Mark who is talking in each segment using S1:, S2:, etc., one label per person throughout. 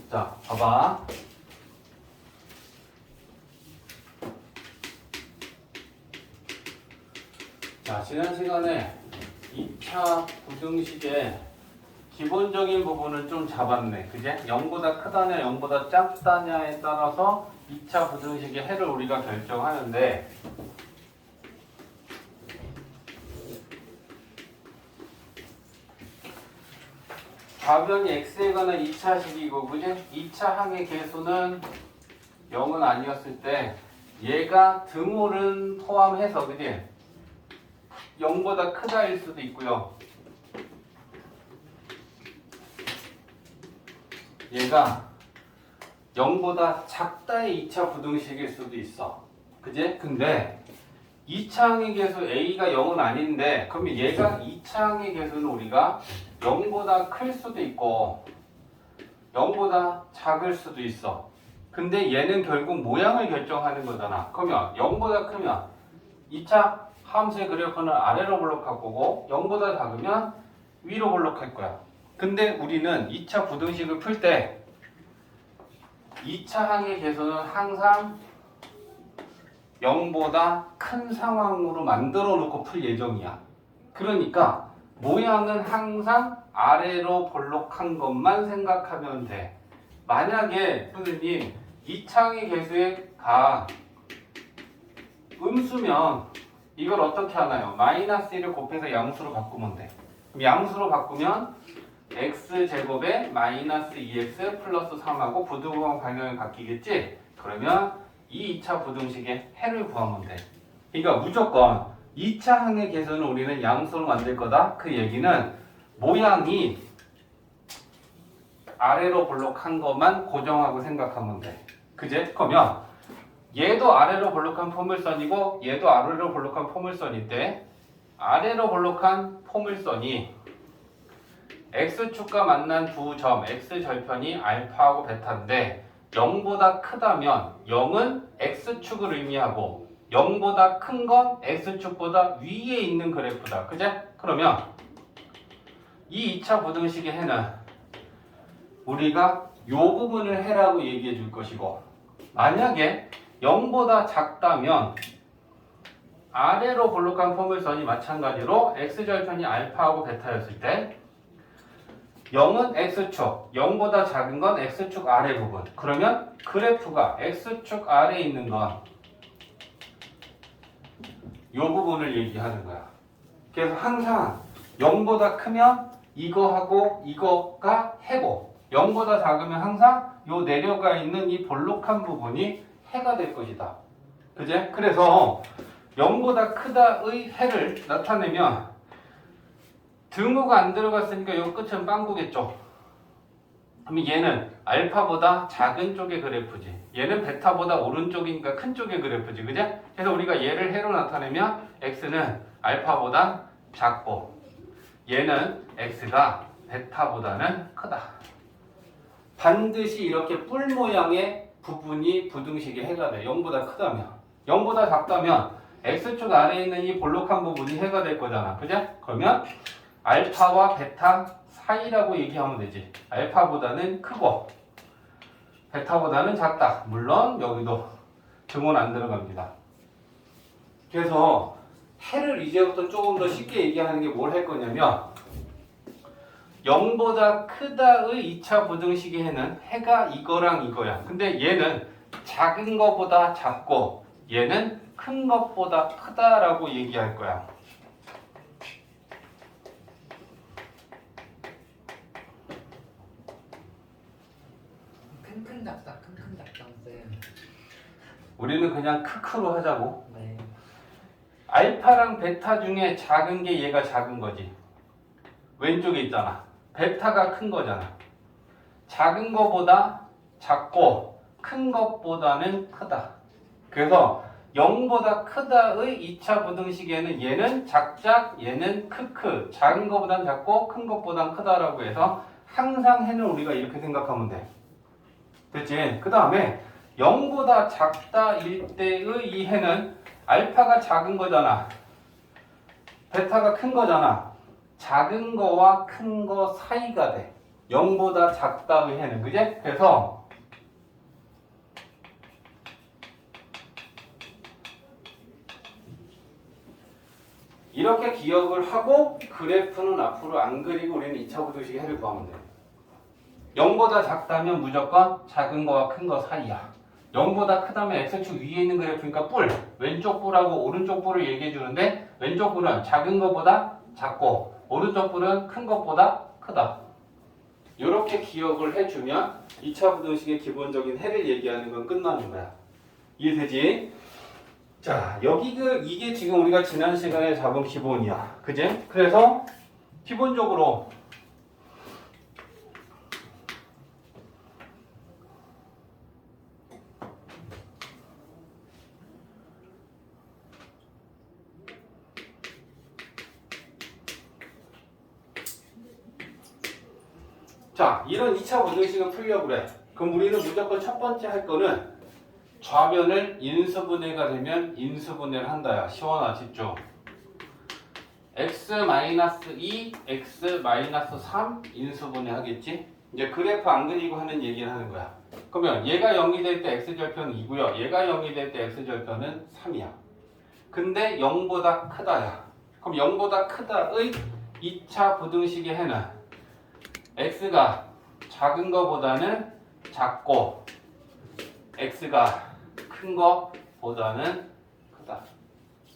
S1: 자, 봐봐. 자, 지난 시간에 2차 부등식의 기본적인 부분을 좀 잡았네. 그제? 0보다 크다냐, 0보다 작다냐에 따라서 2차 부등식의 해를 우리가 결정하는데, 좌변이 x에 관한 2차식이고, 그제? 2차 항의 계수는 0은 아니었을 때, 얘가 드물은 포함해서, 그지? 0보다 크다일 수도 있고요. 얘가 0보다 작다의 2차 부등식일 수도 있어. 그지? 근데 2차항의 계수 A가 0은 아닌데, 그러면 얘가 2차항의 계수는 우리가 0보다 클 수도 있고 0보다 작을 수도 있어. 근데 얘는 결국 모양을 결정하는 거잖아. 그러면 0보다 크면 2차 함수의 그래프는 아래로 볼록할 거고 0보다 작으면 위로 볼록할 거야. 근데 우리는 2차 부등식을 풀 때 2차 항의 계수는 항상 0보다 큰 상황으로 만들어 놓고 풀 예정이야. 그러니까 모양은 항상 아래로 볼록한 것만 생각하면 돼. 만약에 선생님 2차 항의 계수의 가 음수면 이걸 어떻게 하나요? 마이너스 1을 곱해서 양수로 바꾸면 돼. 그럼 양수로 바꾸면 x제곱에 마이너스 2x 플러스 3하고 부등호항 방향이 바뀌겠지? 그러면 이 2차 부등식의 해를 구하면 돼. 그러니까 무조건 2차 항의 계수는 우리는 양수로 만들 거다. 그 얘기는 모양이 아래로 볼록한 것만 고정하고 생각하면 돼. 그제? 그러면 얘도 아래로 볼록한 포물선이고 얘도 아래로 볼록한 포물선인데 아래로 볼록한 포물선이 x축과 만난 두 점 x절편이 알파하고 베타인데 0보다 크다면 0은 x축을 의미하고 0보다 큰 건 x축보다 위에 있는 그래프다. 그제? 그러면 이 2차 부등식의 해는 우리가 이 부분을 해라고 얘기해 줄 것이고, 만약에 0보다 작다면 아래로 볼록한 포물선이 마찬가지로 x절편이 알파하고 베타였을 때 0은 x축, 0보다 작은 건 x축 아래 부분. 그러면 그래프가 x축 아래에 있는 건 이 부분을 얘기하는 거야. 그래서 항상 0보다 크면 이거하고 이거가 해고 0보다 작으면 항상 요 내려가 있는 이 볼록한 부분이 해가 될 것이다. 그제? 그래서 0보다 크다의 해를 나타내면 등호가 안 들어갔으니까 요 끝은 빵구겠죠. 그럼 얘는 알파보다 작은 쪽의 그래프지. 얘는 베타보다 오른쪽이니까 큰 쪽의 그래프지. 그제? 그래서 우리가 얘를 해로 나타내면 x는 알파보다 작고 얘는 x가 베타보다는 크다. 반드시 이렇게 뿔 모양의 부분이 부등식의 해가 돼. 0보다 크다면. 0보다 작다면 x축 아래에 있는 이 볼록한 부분이 해가 될 거잖아. 그제? 그러면 알파와 베타 사이라고 얘기하면 되지. 알파보다는 크고 베타보다는 작다. 물론 여기도 등호는 안 들어갑니다. 그래서 해를 이제부터 조금 더 쉽게 얘기하는 게 뭘 할 거냐면 0보다 크다의 2차 부등식의 해는 해가 이거랑 이거야. 근데 얘는 작은 것보다 작고 얘는 큰 것보다 크다라고 얘기할 거야.
S2: 큰 작다, 큰 작다 쌤.
S1: 우리는 그냥 크크로 하자고.
S2: 네.
S1: 알파랑 베타 중에 작은 게 얘가 작은 거지. 왼쪽에 있잖아. 베타가 큰 거잖아. 작은 거보다 작고 큰 것보다는 크다. 그래서 0보다 크다의 2차 부등식에는 얘는 작작, 얘는 크크. 작은 거보단 작고 큰 것보단 크다라고 해서 항상 해는 우리가 이렇게 생각하면 돼. 됐지? 그 다음에 0보다 작다일 때의 이 해는 알파가 작은 거잖아. 베타가 큰 거잖아. 작은 거와 큰 거 사이가 돼. 0보다 작다의 해는, 그지? 그래서 이렇게 기억을 하고 그래프는 앞으로 안 그리고 우리는 2차 부등식의 해를 구하면 돼. 0보다 작다면 무조건 작은 거와 큰 거 사이야. 0보다 크다면 x축 위에 있는 그래프니까 뿔, 왼쪽 뿔하고 오른쪽 뿔을 얘기해 주는데 왼쪽 뿔은 작은 것보다 작고 오른쪽 뿔은 큰 것보다 크다. 이렇게 기억을 해주면 2차 부등식의 기본적인 해를 얘기하는 건 끝나는 거야. 이해되지? 자, 이게 지금 우리가 지난 시간에 잡은 기본이야. 그지? 그래서 기본적으로 자, 이런 2차 부등식을 풀려고 그래. 그럼 우리는 무조건 첫 번째 할 거는 좌변을 인수분해가 되면 인수분해를 한다야. 시원하 집중. x-2, x-3 인수분해 하겠지? 이제 그래프 안 그리고 하는 얘기를 하는 거야. 그러면 얘가 0이 될 때 x절편은 2고요. 얘가 0이 될 때 x절편은 3이야. 근데 0보다 크다야. 그럼 0보다 크다의 2차 부등식의 해는 x가 작은 거보다는 작고 x가 큰 거보다는 크다.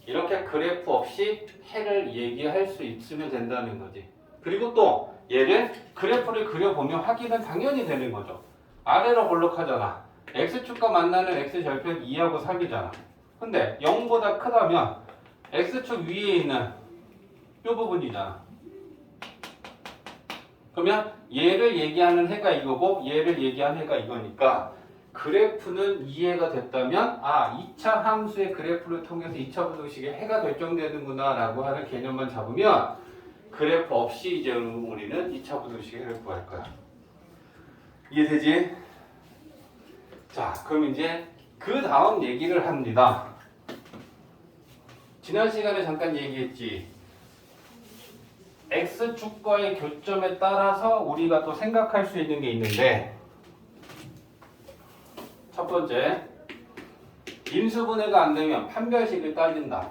S1: 이렇게 그래프 없이 해를 얘기할 수 있으면 된다는 거지. 그리고 또 얘를 그래프를 그려보면 확인은 당연히 되는 거죠. 아래로 볼록하잖아. x축과 만나는 x절편 2하고 3이잖아. 근데 0보다 크다면 x축 위에 있는 이 부분이잖아. 그러면 얘를 얘기하는 해가 이거고 얘를 얘기하는 해가 이거니까 그래프는 이해가 됐다면 2차 함수의 그래프를 통해서 2차 부등식의 해가 결정되는구나 라고 하는 개념만 잡으면 그래프 없이 이제 우리는 2차 부등식의 해를 구할 거야. 이해되지? 자, 그럼 이제 그 다음 얘기를 합니다. 지난 시간에 잠깐 얘기했지. X축과의 교점에 따라서 우리가 또 생각할 수 있는 게 있는데 첫 번째, 인수분해가 안 되면 판별식을 따진다.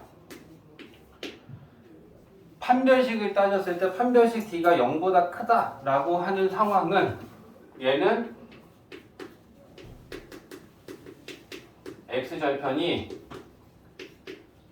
S1: 판별식을 따졌을 때 판별식 D가 0보다 크다라고 하는 상황은 얘는 X절편이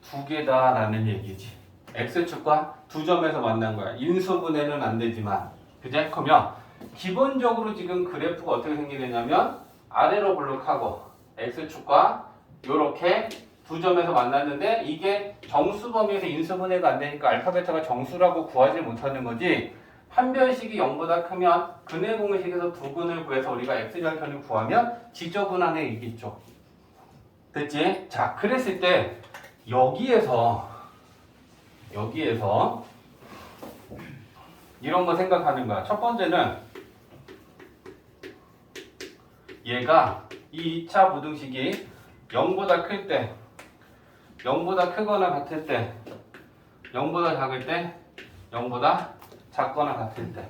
S1: 두 개다라는 얘기지. X축과 두 점에서 만난 거야. 인수분해는 안 되지만. 그제? 그러면 기본적으로 지금 그래프가 어떻게 생기냐면 아래로 블록하고 X축과 요렇게 두 점에서 만났는데 이게 정수 범위에서 인수분해가 안 되니까 알파 베타가 정수라고 구하지 못하는 거지. 판별식이 0보다 크면 근해 공식에서 두 근을 구해서 우리가 X절편을 구하면 지저분한에 이기죠. 됐지? 자, 그랬을 때 여기에서 이런 거 생각하는 거야. 첫 번째는 얘가 이 2차 부등식이 0보다 클 때, 0보다 크거나 같을 때, 0보다 작을 때, 0보다 작거나 같을 때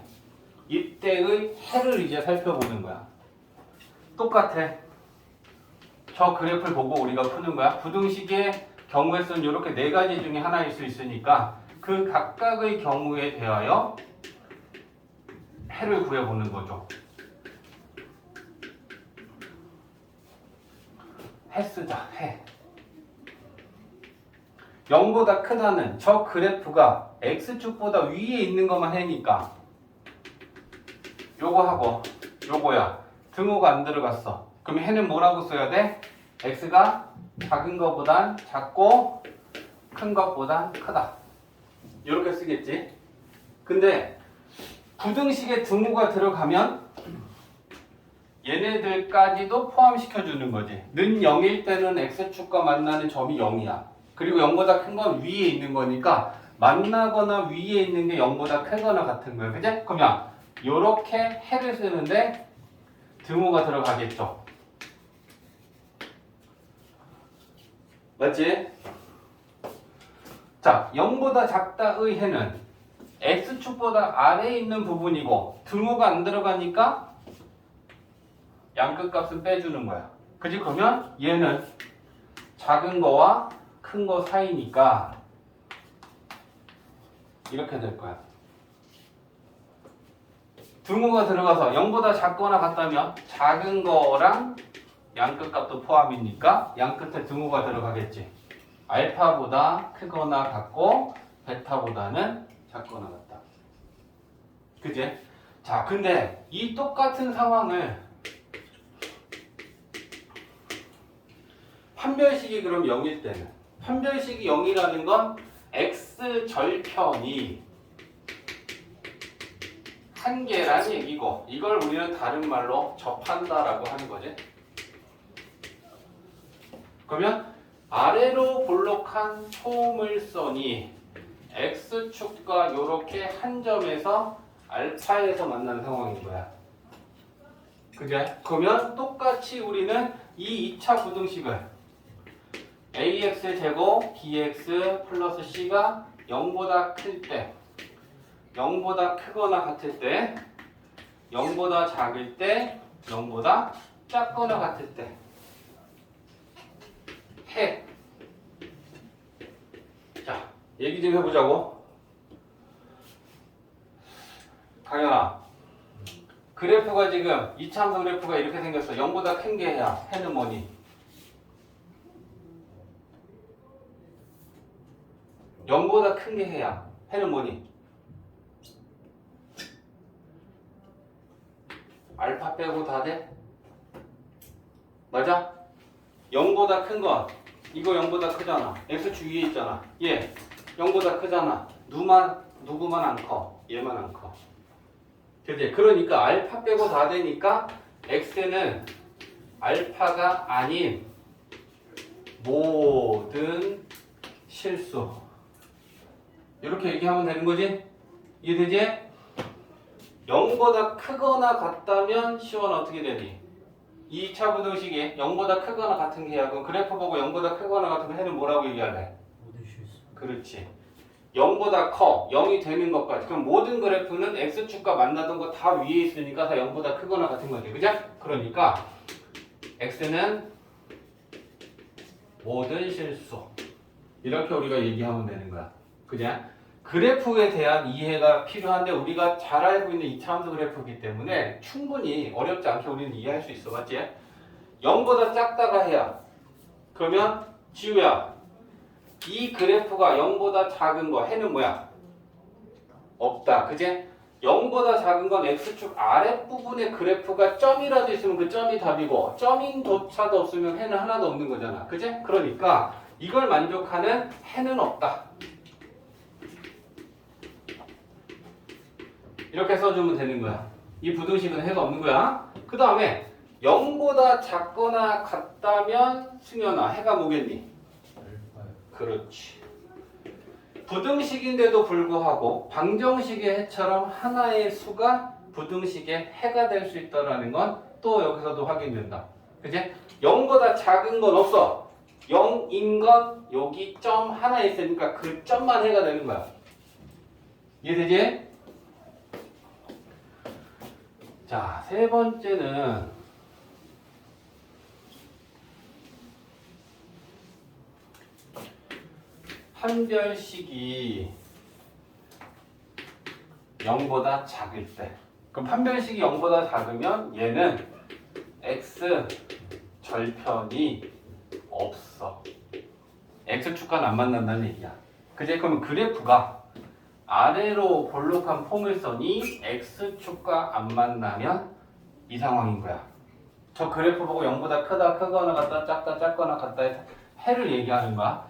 S1: 이때의 해를 이제 살펴보는 거야. 똑같아. 저 그래프를 보고 우리가 푸는 거야. 부등식의 경우의 수는 이렇게 네 가지 중에 하나일 수 있으니까 그 각각의 경우에 대하여 해를 구해보는 거죠. 해 쓰자. 해. 0보다 크다는 저 그래프가 X축보다 위에 있는 것만 해니까 요거 하고 요거야. 등호가 안 들어갔어. 그럼 해는 뭐라고 써야 돼? X가 작은 것보단 작고 큰 것보단 크다. 이렇게 쓰겠지. 근데 부등식에 등호가 들어가면 얘네들까지도 포함시켜주는 거지. 는 0일 때는 X축과 만나는 점이 0이야. 그리고 0보다 큰 건 위에 있는 거니까 만나거나 위에 있는 게 0보다 크거나 같은 거야. 그지? 그러면 요렇게 해를 쓰는데 등호가 들어가겠죠. 맞지? 자, 0보다 작다의 해는 x축보다 아래에 있는 부분이고 등호가 안 들어가니까 양끝값은 빼주는 거야. 그지? 그러면 얘는 작은 거와 큰 거 사이니까 이렇게 될 거야. 등호가 들어가서 0보다 작거나 같다면 작은 거랑 양끝값도 포함이니까 양끝에 등호가 들어가겠지. 알파보다 크거나 같고 베타보다는 작거나 같다. 그지? 자, 근데 이 똑같은 상황을 판별식이 그럼 0일 때는 판별식이 0이라는 건 x 절편이 한 개란 얘기고 이걸 우리는 다른 말로 접한다라고 하는 거지. 그러면 아래로 볼록한 포물선이 x축과 이렇게 한 점에서 알파에서 만난 상황인 거야. 그게? 그러면 똑같이 우리는 이 2차 부등식을 ax 제곱 bx 플러스 c가 0보다 클 때 0보다 크거나 같을 때 0보다 작을 때 0보다 작거나 같을 때 해. 자, 얘기 좀 해보자고. 강현아, 그래프가 지금 이차함수 그래프가 이렇게 생겼어. 0보다 큰 게 해야. 해는 뭐니? 0보다 큰 게 해야. 해는 뭐니? 알파 빼고 다 돼? 맞아? 0보다 큰 건 이거 0보다 크잖아. x축 위에 있잖아. 얘 0보다 크잖아. 누구만 안 커? 얘만 안 커. 그치? 그러니까 알파 빼고 다 되니까 x는 알파가 아닌 모든 실수. 이렇게 얘기하면 되는 거지? 이해되지? 0보다 크거나 같다면 시원 어떻게 되니? 2차 부등식이 0보다 크거나 같은 게 해야 그럼 그래프 보고 0보다 크거나 같은 거 해는 뭐라고 얘기할래?
S2: 모든 실수.
S1: 그렇지. 0보다 커, 0이 되는 것까지. 그럼 모든 그래프는 x축과 만나던 거 다 위에 있으니까 다 0보다 크거나 같은 거지. 그죠? 그러니까 x는 모든 실수. 이렇게 우리가 얘기하면 되는 거야. 그죠? 그래프에 대한 이해가 필요한데 우리가 잘 알고 있는 이차함수 그래프이기 때문에 충분히 어렵지 않게 우리는 이해할 수 있어. 맞지? 0보다 작다가 해야. 그러면 지우야. 이 그래프가 0보다 작은 거 해는 뭐야? 없다. 그지? 0보다 작은 건 x축 아랫부분에 그래프가 점이라도 있으면 그 점이 답이고 점인조차도 없으면 해는 하나도 없는 거잖아. 그지? 그러니까 이걸 만족하는 해는 없다. 이렇게 써주면 되는 거야. 이 부등식은 해가 없는 거야. 그 다음에 0보다 작거나 같다면 승현아 해가 뭐겠니? 그렇지. 부등식인데도 불구하고 방정식의 해처럼 하나의 수가 부등식의 해가 될 수 있다는 건 또 여기서도 확인된다. 그치? 0보다 작은 건 없어. 0인 건 여기 점 하나 있으니까 그 점만 해가 되는 거야. 이해되지? 자, 세 번째는 판별식이 0보다 작을 때. 그럼 판별식이 0보다 작으면 얘는 x 절편이 없어. x축과는 안 만난다는 얘기야. 그제? 그러면 그래프가 아래로 볼록한 포물선이 x축과 안 만나면 이 상황인 거야. 저 그래프 보고 0보다 크다, 크거나 같다, 작다, 작거나 같다 해서 해를 얘기하는 거야.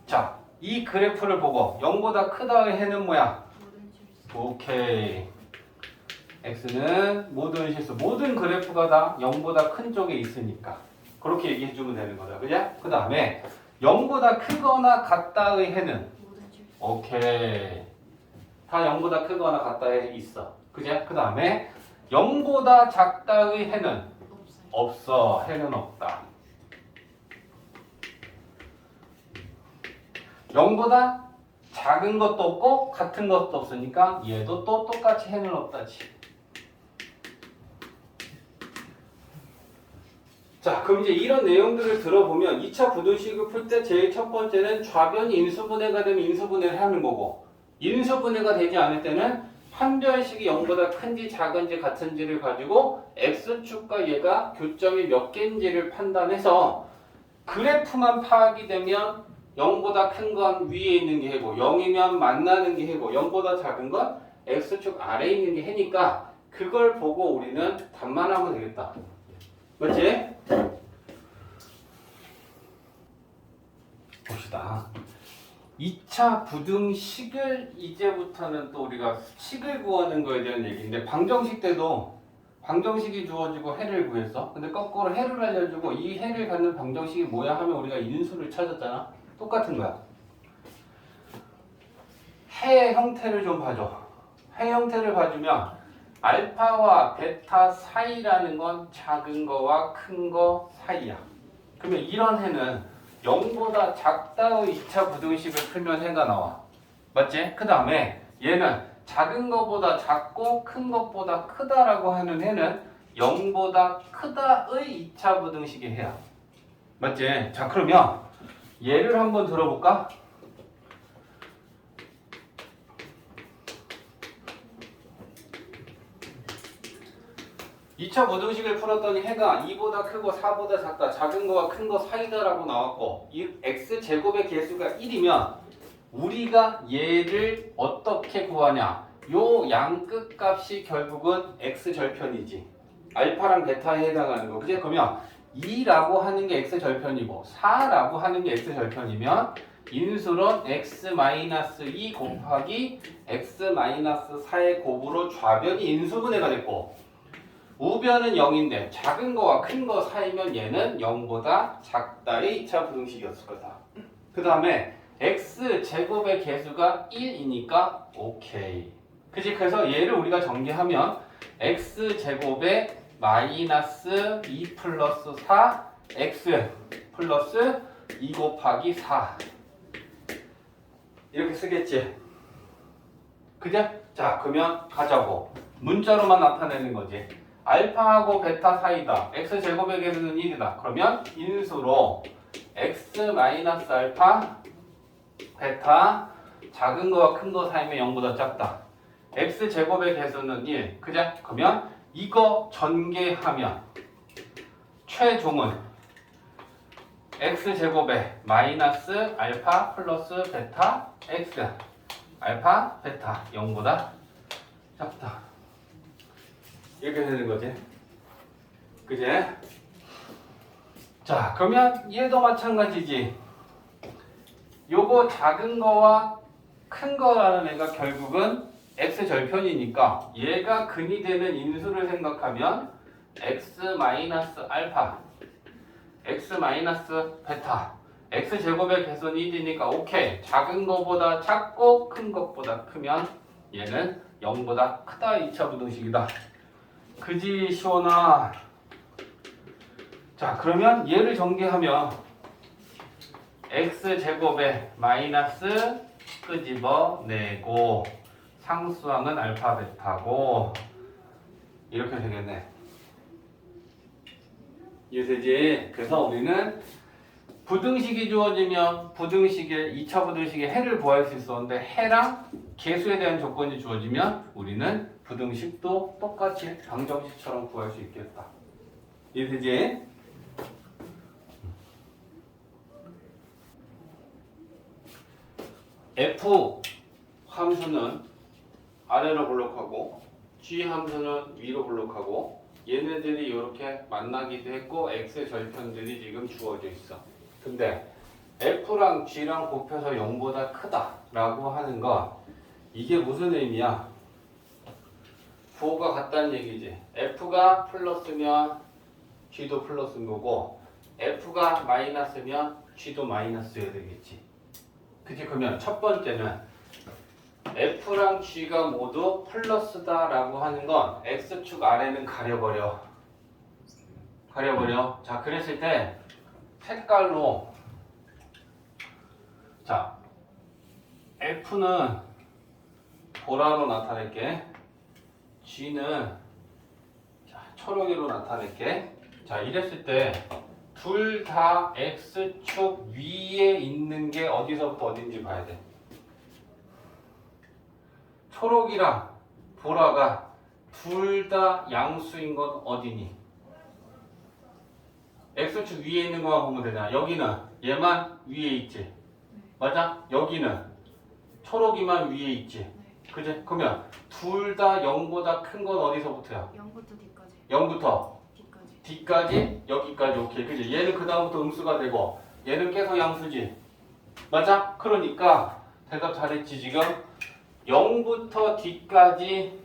S1: 자, 이 그래프를 보고 0보다 크다의 해는 뭐야? 오케이. x는 모든 실수. 모든 그래프가 다 0보다 큰 쪽에 있으니까. 그렇게 얘기해 주면 되는 거죠. 그죠? 그 다음에 0보다 크거나 같다의 해는 오케이. 다 0보다 크거나 같다에 있어. 그죠? 그 다음에 0보다 작다의 해는 없어. 해는 없다. 0보다 작은 것도 없고 같은 것도 없으니까 얘도 또 똑같이 해는 없다지. 자, 그럼 이제 이런 내용들을 들어보면 2차 부등식을 풀 때 제일 첫 번째는 좌변이 인수분해가 되면 인수분해를 하는 거고, 인수분해가 되지 않을 때는 판별식이 0보다 큰지 작은지 같은지를 가지고 x축과 얘가 교점이 몇 개인지를 판단해서 그래프만 파악이 되면 0보다 큰 건 위에 있는 게 해고 0이면 만나는 게 해고 0보다 작은 건 x축 아래에 있는 게 해니까 그걸 보고 우리는 답만 하면 되겠다. 맞지? 봅시다. 2차 부등식을 이제부터는 또 우리가 식을 구하는 거에 대한 얘기인데 방정식 때도 방정식이 주어지고 해를 구했어. 근데 거꾸로 해를 알려주고 이 해를 갖는 방정식이 뭐야 하면 우리가 인수를 찾았잖아. 똑같은 거야. 해의 형태를 좀 봐줘. 해 형태를 봐주면 알파와 베타 사이라는 건 작은 거와 큰 거 사이야. 그러면 이런 해는 0보다 작다의 2차 부등식을 풀면 해가 나와. 맞지? 그 다음에 얘는 작은 것보다 작고 큰 것보다 크다라고 하는 해는 0보다 크다의 2차 부등식의 해야. 맞지? 자, 그러면 얘를 한번 들어볼까? 2차 부등식을 풀었더니 해가 2보다 크고 4보다 작다, 작은 거와 큰 거 사이다라고 나왔고 이 x제곱의 개수가 1이면 우리가 얘를 어떻게 구하냐? 요 양끝 값이 결국은 x절편이지. 알파랑 베타에 해당하는 거. 그치? 그러면 2라고 하는 게 x절편이고 4라고 하는 게 x절편이면 인수론 x-2 곱하기 x-4의 곱으로 좌변이 인수분해가 됐고 우변은 0인데 작은 거와 큰 거 사이면 얘는 0보다 작다의 2차 부등식이었을 거다. 그 다음에 x제곱의 개수가 1이니까 오케이. 그치? 그래서 얘를 우리가 전개하면 x제곱에 마이너스 2 플러스 4 x 플러스 2 곱하기 4 이렇게 쓰겠지? 그죠? 자, 그러면 가자고. 문자로만 나타내는 거지. 알파하고 베타 사이다. x제곱의 개수는 1이다. 그러면 인수로 x-알파 베타 작은 거와 큰 거 사이면 0보다 작다. x제곱의 개수는 1. 그죠? 그러면 이거 전개하면 최종은 x제곱에 마이너스 알파 플러스 베타 x 알파 베타 0보다 작다. 이렇게 되는 거지. 그지? 자, 그러면 얘도 마찬가지지. 요거 작은 거와 큰 거라는 애가 결국은 x절편이니까 얘가 근이 되는 인수를 생각하면 x-알파 x-베타 x제곱의 개수는 1이니까 오케이. 작은 거보다 작고 큰 것보다 크면 얘는 0보다 크다 2차 부등식이다. 그지 시원아. 자, 그러면 얘를 전개하면 x제곱에 마이너스 끄집어내고 상수항은 알파 베타고 이렇게 되겠네. 이해되지? 그래서 우리는 부등식이 주어지면 부등식의 2차 부등식의 해를 구할 수 있었는데 해랑 개수에 대한 조건이 주어지면 우리는 부등식도 똑같이 방정식처럼 구할 수 있겠다. 이해되지? f 함수는 아래로 블록하고 g 함수는 위로 블록하고 얘네들이 이렇게 만나기도 했고 x의 절편들이 지금 주어져 있어. 근데 f랑 g랑 곱해서 0보다 크다라고 하는 건 이게 무슨 의미야? 부호가 같다는 얘기지. f가 플러스면 g도 플러스인 거고 f가 마이너스면 g도 마이너스여야 되겠지. 그치? 그러면 첫 번째는 f랑 g가 모두 플러스다라고 하는 건 x축 아래는 가려버려. 자, 그랬을 때 색깔로 자 F는 보라로 나타낼게. G는 초록이로 나타낼게. 자, 이랬을 때 둘 다 X축 위에 있는 게 어디서부터 어딘지 봐야 돼. 초록이랑 보라가 둘 다 양수인 건 어디니? X축 위에 있는 것만 보면 되잖아. 여기는 얘만 위에 있지. 맞아? 여기는 초록이만 위에 있지. 그지? 그러면 둘 다 0보다 큰 건 어디서부터야?
S3: 0부터 D까지.
S1: 0부터
S3: D까지.
S1: D까지 여기까지. 오케이. 그지? 얘는 그 다음부터 음수가 되고 얘는 계속 양수지. 맞아? 그러니까 대답 잘했지 지금. 0부터 D까지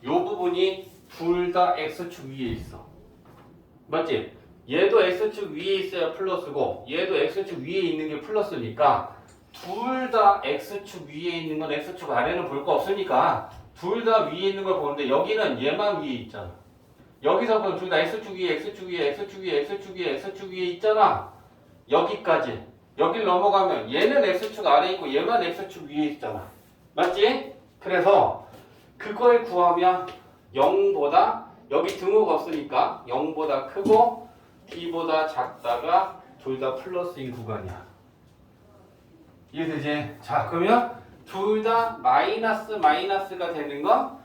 S1: 요 부분이 둘 다 X축 위에 있어. 맞지? 얘도 X축 위에 있어야 플러스고 얘도 X축 위에 있는 게 플러스니까 둘 다 X축 위에 있는 건 X축 아래는 볼 거 없으니까 둘 다 위에 있는 걸 보는데 여기는 얘만 위에 있잖아. 여기서 그럼 둘 다 X축 위에 X축 위에 X축 위에 X축 위에 X축 위에 있잖아. 여기까지. 여길 넘어가면 얘는 X축 아래에 있고 얘만 X축 위에 있잖아. 맞지? 그래서 그걸 구하면 0보다 여기 등호가 없으니까 0보다 크고 D보다 작다가 둘 다 플러스인 구간이야. 이해되지? 자, 그러면 둘 다 마이너스가 되는 건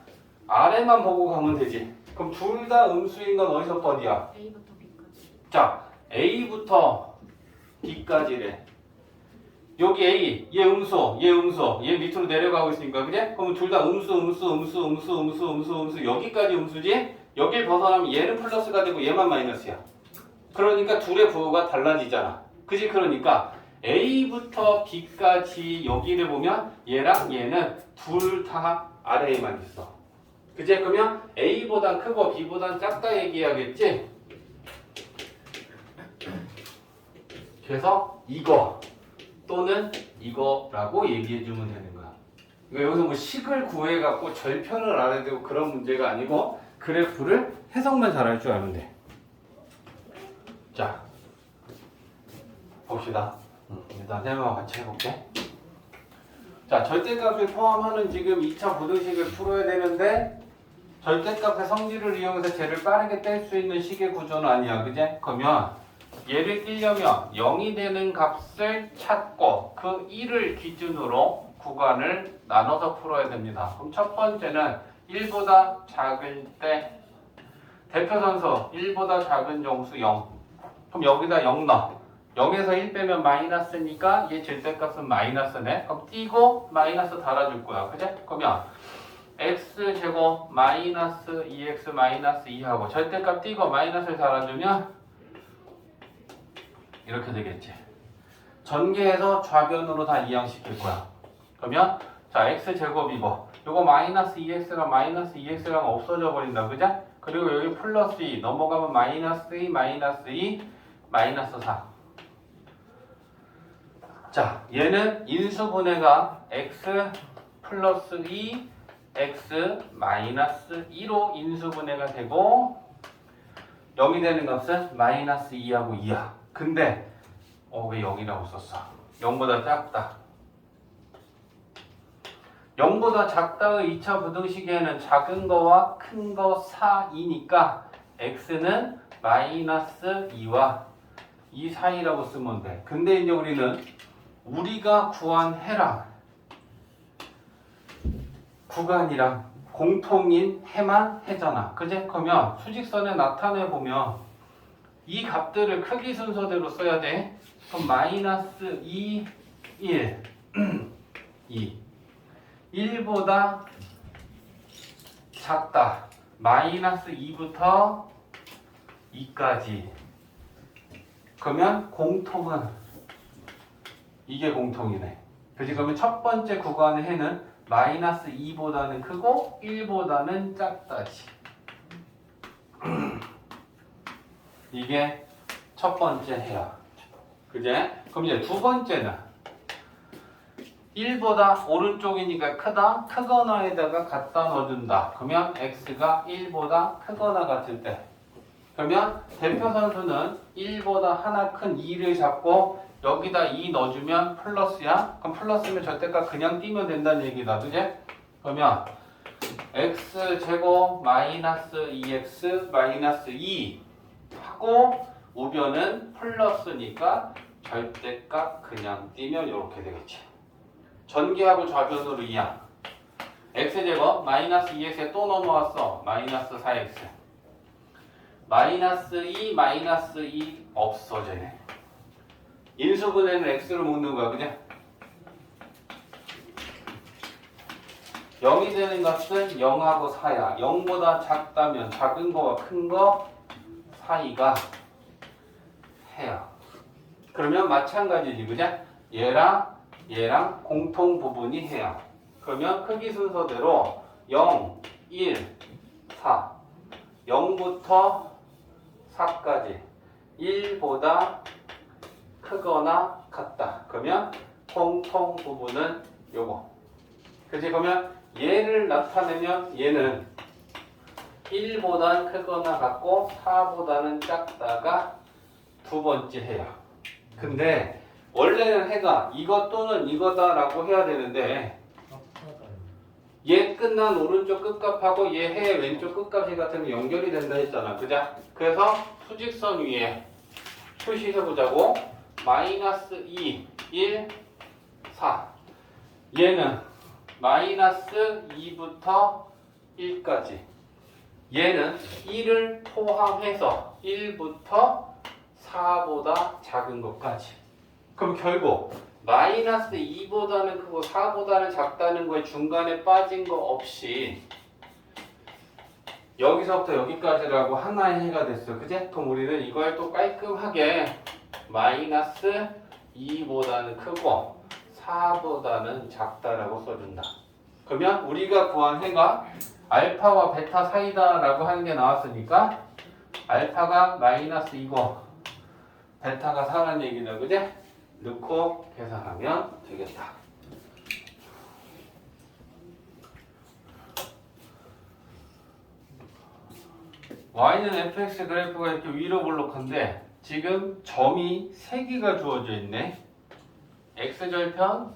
S1: 아래만 보고 가면 되지. 그럼 둘 다 음수인 건 어디서부터 어디야?
S3: A부터 B까지.
S1: 자, A부터 B까지래. 여기 A, 얘 음수, 얘 밑으로 내려가고 있으니까, 그래? 그러면 둘 다 음수, 여기까지 음수지? 여길 벗어나면 얘는 플러스가 되고 얘만 마이너스야. 그러니까 둘의 부호가 달라지잖아. 그지? 그러니까 A부터 B까지 여기를 보면 얘랑 얘는 둘 다 아래에만 있어. 그지? 그러면 A보단 크고 B보단 작다 얘기해야겠지? 그래서 이거 또는 이거라고 얘기해주면 되는 거야. 그러니까 여기서 뭐 식을 구해갖고 절편을 알아야 되고 그런 문제가 아니고 그래프를 해석만 잘할 줄 아면 돼. 자, 봅시다. 일단 해마 같이 해볼게. 자, 절대값을 포함하는 지금 2차 부등식을 풀어야 되는데 절대값의 성질을 이용해서 쟤를 빠르게 뗄 수 있는 식의 구조는 아니야. 그제? 그러면 얘를 띄려면 0이 되는 값을 찾고 그 1을 기준으로 구간을 나눠서 풀어야 됩니다. 그럼 첫 번째는 1보다 작을 때 대표선수 1보다 작은 정수 0. 그럼 여기다 0 넣어. 0에서 1 빼면 마이너스니까 얘 절대값은 마이너스네. 그럼 띄고 마이너스 달아줄 거야. 그제? 그러면 x제곱 마이너스 2x 마이너스 2하고 절대값 띄고 마이너스를 달아주면 이렇게 되겠지. 전개해서 좌변으로 다 이항시킬 거야. 그러면 자 x제곱이고 요거 마이너스 2x랑 마이너스 2x랑 없어져 버린다. 그죠? 그리고 여기 플러스 2 넘어가면 마이너스 2 마이너스 2 마이너스 4. 자 얘는 인수분해가 x 플러스 2 x 마이너스 2로 인수분해가 되고 0이 되는 값은 마이너스 2하고 2야. 근데 왜 0이라고 썼어? 0보다 작다. 0보다 작다의 2차 부등식에는 작은 거와 큰 거 사이니까 x는 마이너스 2와 2 사이라고 쓰면 돼. 근데 이제 우리가 구한 해랑 구간이랑 공통인 해만 해잖아. 그제? 그러면 수직선에 나타내 보면 이 값들을 크기 순서대로 써야 돼. 그럼 마이너스 2, 1, 2. 1보다 작다. 마이너스 2부터 2까지. 그러면 공통은 이게 공통이네. 그치? 그러면 첫 번째 구간의 해는 마이너스 2보다는 크고 1보다는 작다지. 이게 첫 번째 해야. 그제? 그럼 이제 두 번째는 1보다 오른쪽이니까 크다. 크거나에다가 갖다 넣어준다. 그러면 x가 1보다 크거나 같을 때. 그러면 대표선수는 1보다 하나 큰 2를 잡고 여기다 2 넣어주면 플러스야. 그럼 플러스면 절대값 그냥 띄면 된다는 얘기다. 그지? 그러면 x제곱 마이너스 2x 마이너스 2 하고 우변은 플러스니까 절대값 그냥 띄면 이렇게 되겠지. 전개하고 좌변으로 2야. x제곱 마이너스 2x에 또 넘어왔어. 마이너스 4x 마이너스 2 마이너스 2 없어지네. 인수분해는 x로 묶는 거야. 그죠? 0이 되는 값은 0하고 4야. 0보다 작다면 작은 거와 큰 거 사이가 해요. 그러면 마찬가지지. 그죠? 얘랑 공통 부분이 해요. 그러면 크기 순서대로 0, 1, 4 0부터 4까지 1보다 크거나 같다. 그러면 공통 부분은 요거. 그치? 그러면 얘를 나타내면 얘는 1보단 크거나 같고 4보다는 작다가 두 번째 해요. 근데 원래는 해가 이것 또는 이거다라고 해야 되는데 얘 끝난 오른쪽 끝값하고 얘 해 왼쪽 끝값이 같으면 연결이 된다 했잖아. 그죠? 그래서 수직선 위에 표시해보자고. 마이너스 2, 1, 4 얘는 마이너스 2부터 1까지 얘는 1을 포함해서 1부터 4보다 작은 것까지. 그럼 결국 마이너스 2보다는 크고 4보다는 작다는 거에 중간에 빠진 거 없이 여기서부터 여기까지라고 하나의 해가 됐어. 그제? 그럼 우리는 이걸 또 깔끔하게 마이너스 2보다는 크고 4보다는 작다라고 써준다. 그러면 우리가 구한 해가 알파와 베타 사이다 라고 하는 게 나왔으니까 알파가 마이너스 2고 베타가 4라는 얘기다. 그제? 넣고 계산하면 되겠다. y는 fx 그래프가 이렇게 위로 볼록한데 지금 점이 3개가 주어져 있네. x절편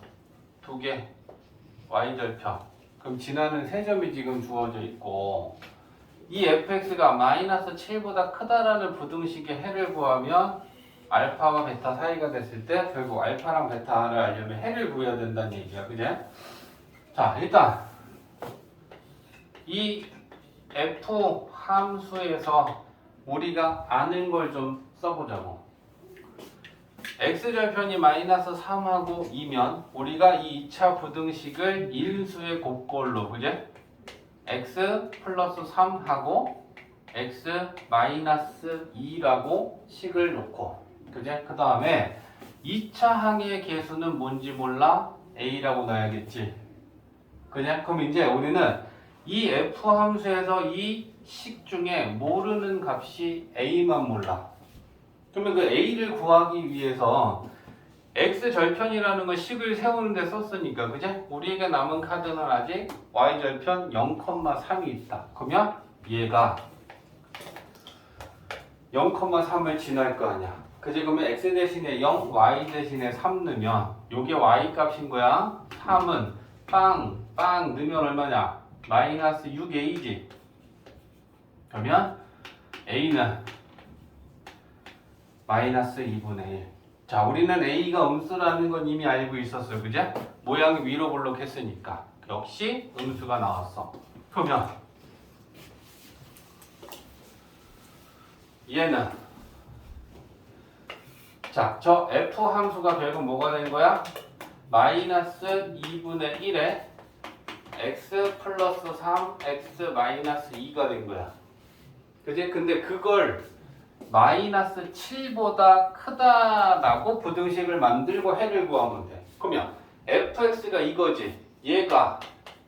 S1: 2개, y절편. 그럼 지나는 3점이 지금 주어져 있고 이 fx가 마이너스 7보다 크다라는 부등식의 해를 구하면 알파와 베타 사이가 됐을 때 결국 알파랑 베타를 알려면 해를 구해야 된다는 얘기야. 그제? 자, 일단 이 f 함수에서 우리가 아는 걸 좀 써보자고. x절편이 마이너스 3하고 2면 우리가 이 2차 부등식을 인수의 곱꼴로, 그제? x 플러스 3하고 x 마이너스 2라고 식을 놓고, 그제? 그 다음에 2차 항의 개수는 뭔지 몰라? a라고 넣어야겠지. 그냥? 그럼 이제 우리는 이 f 함수에서 이 식 중에 모르는 값이 a만 몰라. 그러면 그 a를 구하기 위해서 x절편이라는 건 식을 세우는데 썼으니까, 그제? 우리에게 남은 카드는 아직 y절편 0,3이 있다. 그러면 얘가 0,3을 지날 거 아니야. 그지? 그러면 x 대신에 0, y 대신에 3 넣으면 요게 y 값인 거야. 3은 빵 넣으면 얼마냐? 마이너스 6a지. 그러면 a는 마이너스 2분의 1. 자, 우리는 a가 음수라는 건 이미 알고 있었어요. 그제? 모양이 위로 볼록했으니까. 역시 음수가 나왔어. 그러면 얘는 자, 저 f 함수가 결국 뭐가 된 거야? 마이너스 2분의 1에 x 플러스 3, x 마이너스 2가 된 거야. 그지? 근데 그걸 마이너스 7보다 크다라고 부등식을 만들고 해를 구하면 돼. 그러면 fx가 이거지. 얘가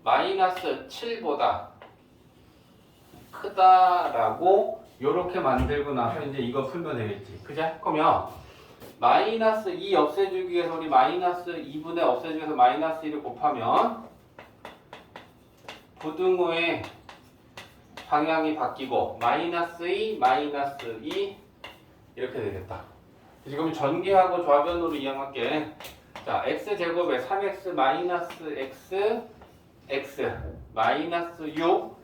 S1: 마이너스 7보다 크다라고 요렇게 만들고 나서 이제 이거 풀면 되겠지. 그죠? 그러면 마이너스 2 없애주기 위해서 우리 마이너스 2분의 없애주기 위해서 마이너스 1을 곱하면 부등호의 방향이 바뀌고 마이너스 2, 마이너스 2 이렇게 되겠다. 지금 전개하고 좌변으로 이항할게. 자, x제곱에 3x 마이너스 x x 마이너스 6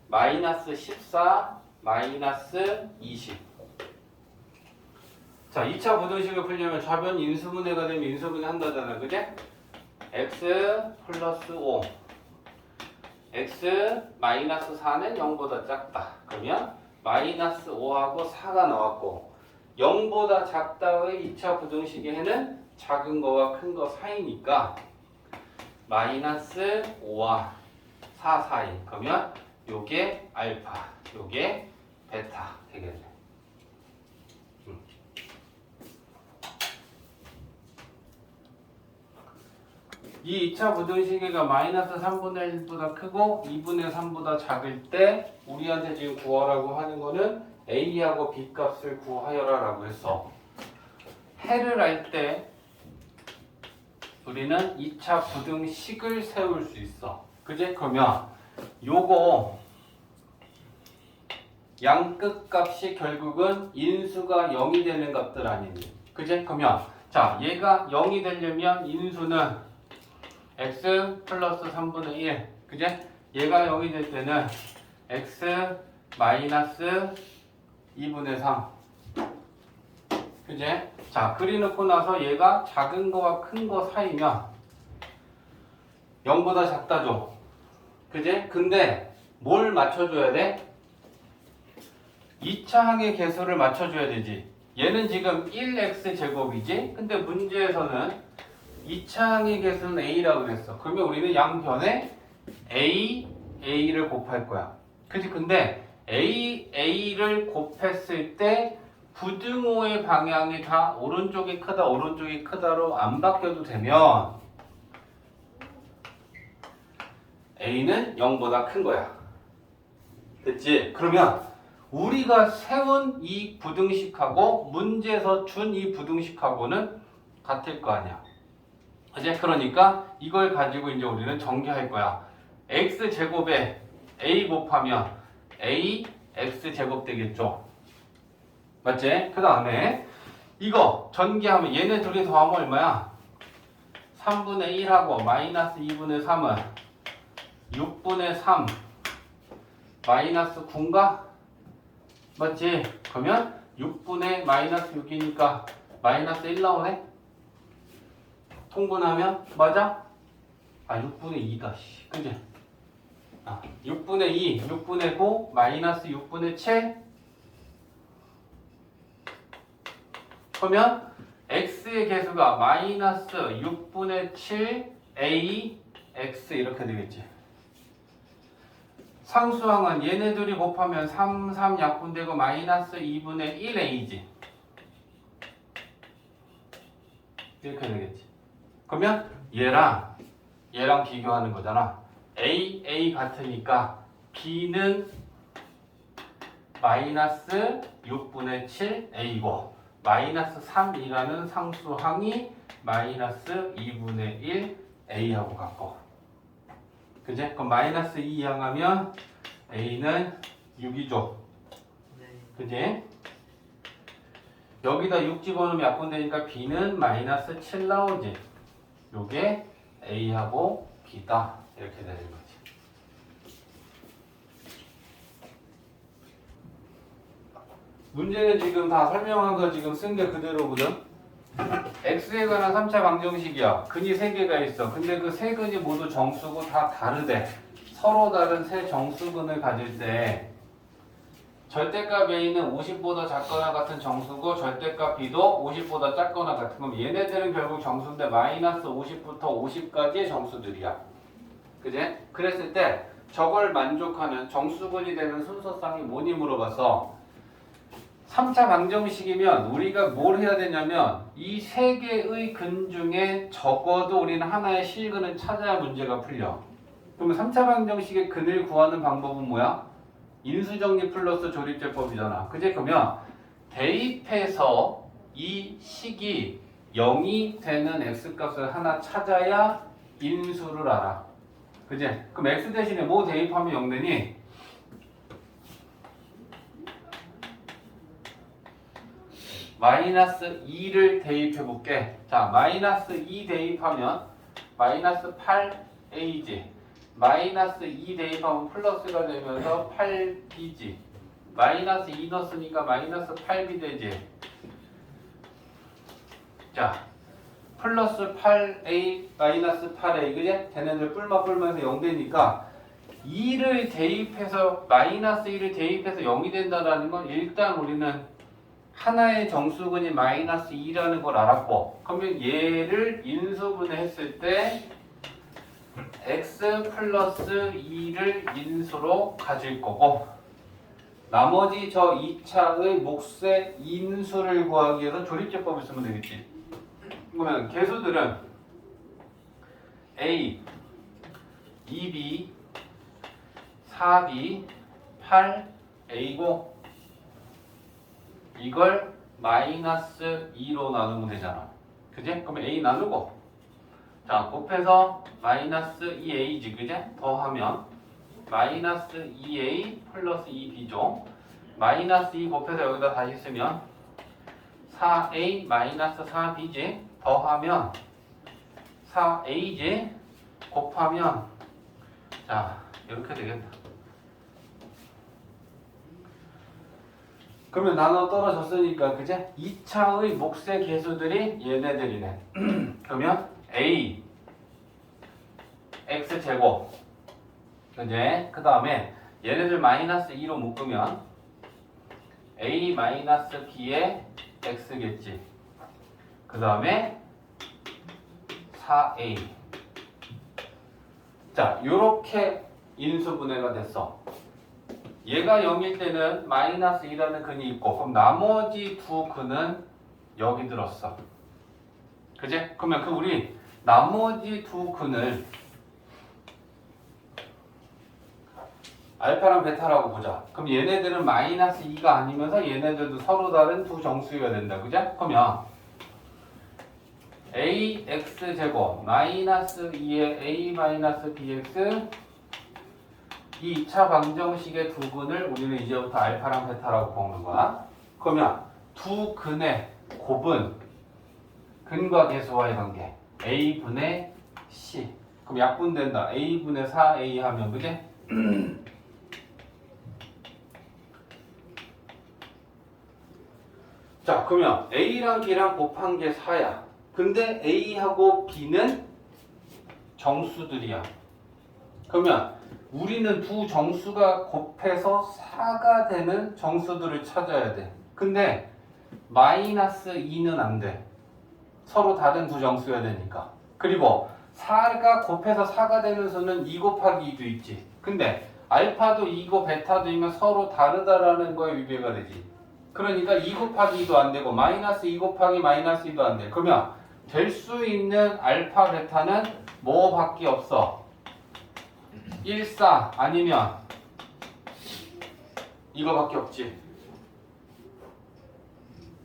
S1: 마이너스 14 마이너스 20. 자, 2차 부등식을 풀려면 좌변 인수분해가 되면 인수분해 한다잖아. 그제? x 플러스 5 x 마이너스 4는 0보다 작다. 그러면 마이너스 5하고 4가 나왔고 0보다 작다의 2차 부등식에는 작은 거와 큰 거 사이니까 마이너스 5와 4 사이. 그러면 요게 알파, 요게 베타 되겠네. 이 2차 부등식이가 마이너스 3분의 1보다 크고 2분의 3보다 작을 때 우리한테 지금 구하라고 하는 거는 A하고 B 값을 구하여라 라고 했어. 해를 할 때 우리는 2차 부등식을 세울 수 있어. 그제? 그러면 요거 양끝 값이 결국은 인수가 0이 되는 값들 아니니. 그제? 그러면 자, 얘가 0이 되려면 인수는 x 플러스 3분의 1. 그제? 얘가 0이 될 때는 x 마이너스 2분의 3. 그제? 자, 그리놓고 나서 얘가 작은 거와 큰 거 사이면 0보다 작다죠. 그제? 근데 뭘 맞춰줘야 돼? 2차 항의 개수를 맞춰줘야 되지. 얘는 지금 1x제곱이지? 근데 문제에서는 2차 항의 개수는 a라고 그랬어. 그러면 우리는 양변에 a를 곱할 거야. 그치? 근데 a를 곱했을 때 부등호의 방향이 다 오른쪽이 크다로 안 바뀌어도 되면 a는 0보다 큰 거야. 됐지? 그러면 우리가 세운 이 부등식하고 문제에서 준 이 부등식하고는 같을 거 아니야. 이제 그러니까 이걸 가지고 이제 우리는 전개할 거야. x제곱에 a 곱하면 a x제곱 되겠죠. 맞지? 그 다음에 이거 전개하면 얘네 둘이 더하면 얼마야? 3분의 1하고 마이너스 2분의 3은 6분의 3 마이너스 9인가? 맞지? 그러면 6분의 마이너스 6이니까 마이너스 1 나오네? 통분하면 맞아? 아 6분의 2다. 그지? 6분의 2, 6분의 9, 마이너스 6분의 7. 그러면 x의 개수가 마이너스 6분의 7 a x 이렇게 되겠지. 상수항은 얘네들이 곱하면 3, 3 약분되고 마이너스 2분의 1 a지. 이렇게 되겠지. 그러면 얘랑 비교하는 거잖아. a 같으니까 b는 마이너스 6분의 7 a고 마이너스 3이라는 상수항이 마이너스 2분의 1 a하고 같고. 그제? 그럼 마이너스 2 이항하면 a는 6이죠. 그지? 여기다 6 집어넣으면 약분되니까 b는 마이너스 7 나오지. 요게 a하고 b다. 이렇게 되는 거지. 문제는 지금 다 설명한 거 지금 쓴 게 그대로거든. x에 관한 3차 방정식이야. 근이 3개가 있어. 근데 그 세 근이 모두 정수고 다 다르대. 서로 다른 세 정수근을 가질 때 절대값 a는 50보다 작거나 같은 정수고 절대값 b도 50보다 작거나 같은 거면 얘네들은 결국 정수인데 마이너스 50부터 50까지의 정수들이야. 그제? 그랬을 때 저걸 만족하는 정수근이 되는 순서쌍이 뭐니 물어봤어. 3차 방정식이면 우리가 뭘 해야 되냐면 이 세 개의 근 중에 적어도 우리는 하나의 실근을 찾아야 문제가 풀려. 그러면 3차 방정식의 근을 구하는 방법은 뭐야? 인수정리 플러스 조립제법이잖아. 그제? 그러면 대입해서 이 식이 0이 되는 x값을 하나 찾아야 인수를 알아. 그제? 그럼 x 대신에 뭐 대입하면 0 되니? 마이너스 2를 대입해 볼게. 자, 마이너스 2 대입하면 마이너스 8a지. 마이너스 2 대입하면 플러스가 되면서 8b지. 마이너스 2 넣었으니까 마이너스 8b 되지. 자, 플러스 8a 마이너스 8a 그제? 걔네들 뿔마뿔마해서 0 되니까 2를 대입해서 마이너스 2를 대입해서 0이 된다는 건 일단 우리는 하나의 정수근이 마이너스 2라는 걸 알았고, 그러면 얘를 인수분해 했을 때 x 플러스 2를 인수로 가질 거고, 나머지 저 2차의 몫의 인수를 구하기 위해서 조립제법을 쓰면 되겠지. 그러면 개수들은 a, 2b, 4b, 8a고 이걸 마이너스 2로 나누면 되잖아. 그지? 그러면 a 나누고, 자, 곱해서 마이너스 2a지. 그지? 더하면 마이너스 2a 플러스 2b죠. 마이너스 2 곱해서 여기다 다시 쓰면 4a 마이너스 4b지. 더하면 4a지. 곱하면 자, 이렇게 되겠다. 그러면 나눠 떨어졌으니까 그제? 2차의 몫의 개수들이 얘네들이네. 그러면 a x제곱 그제? 그 다음에 얘네들 마이너스 2로 묶으면 a 마이너스 b의 x겠지. 그 다음에 4a. 자, 요렇게 인수분해가 됐어. 얘가 0일 때는 마이너스 2라는 근이 있고, 그럼 나머지 두 근은 여기 들었어. 그제? 그러면 우리 나머지 두 근을 알파랑 베타라고 보자. 그럼 얘네들은 마이너스 2가 아니면서 얘네들도 서로 다른 두 정수가 된다. 그죠? 그러면 ax 제곱 마이너스 2의 a 마이너스 bx 이 2차 방정식의 두 근을 우리는 이제부터 알파랑 베타라고 보는 거야. 그러면 두 근의 곱은 근과 개수와의 관계 a분의 c. 그럼 약분된다. a분의 4a 하면 그지? 자, 그러면 a랑 b랑 곱한 게 4야. 근데 a하고 b는 정수들이야. 그러면 우리는 두 정수가 곱해서 4가 되는 정수들을 찾아야 돼. 근데 마이너스 2는 안 돼. 서로 다른 두 정수여야 되니까. 그리고 4가 곱해서 4가 되는 수는 2 곱하기 2도 있지. 근데 알파도 2고 베타도 이면 서로 다르다라는 거에 위배가 되지. 그러니까 2 곱하기 2도 안 되고 마이너스 2 곱하기 마이너스 2도 안 돼. 그러면 될 수 있는 알파 베타는 뭐밖에 없어? 1, 4 아니면 이거밖에 없지.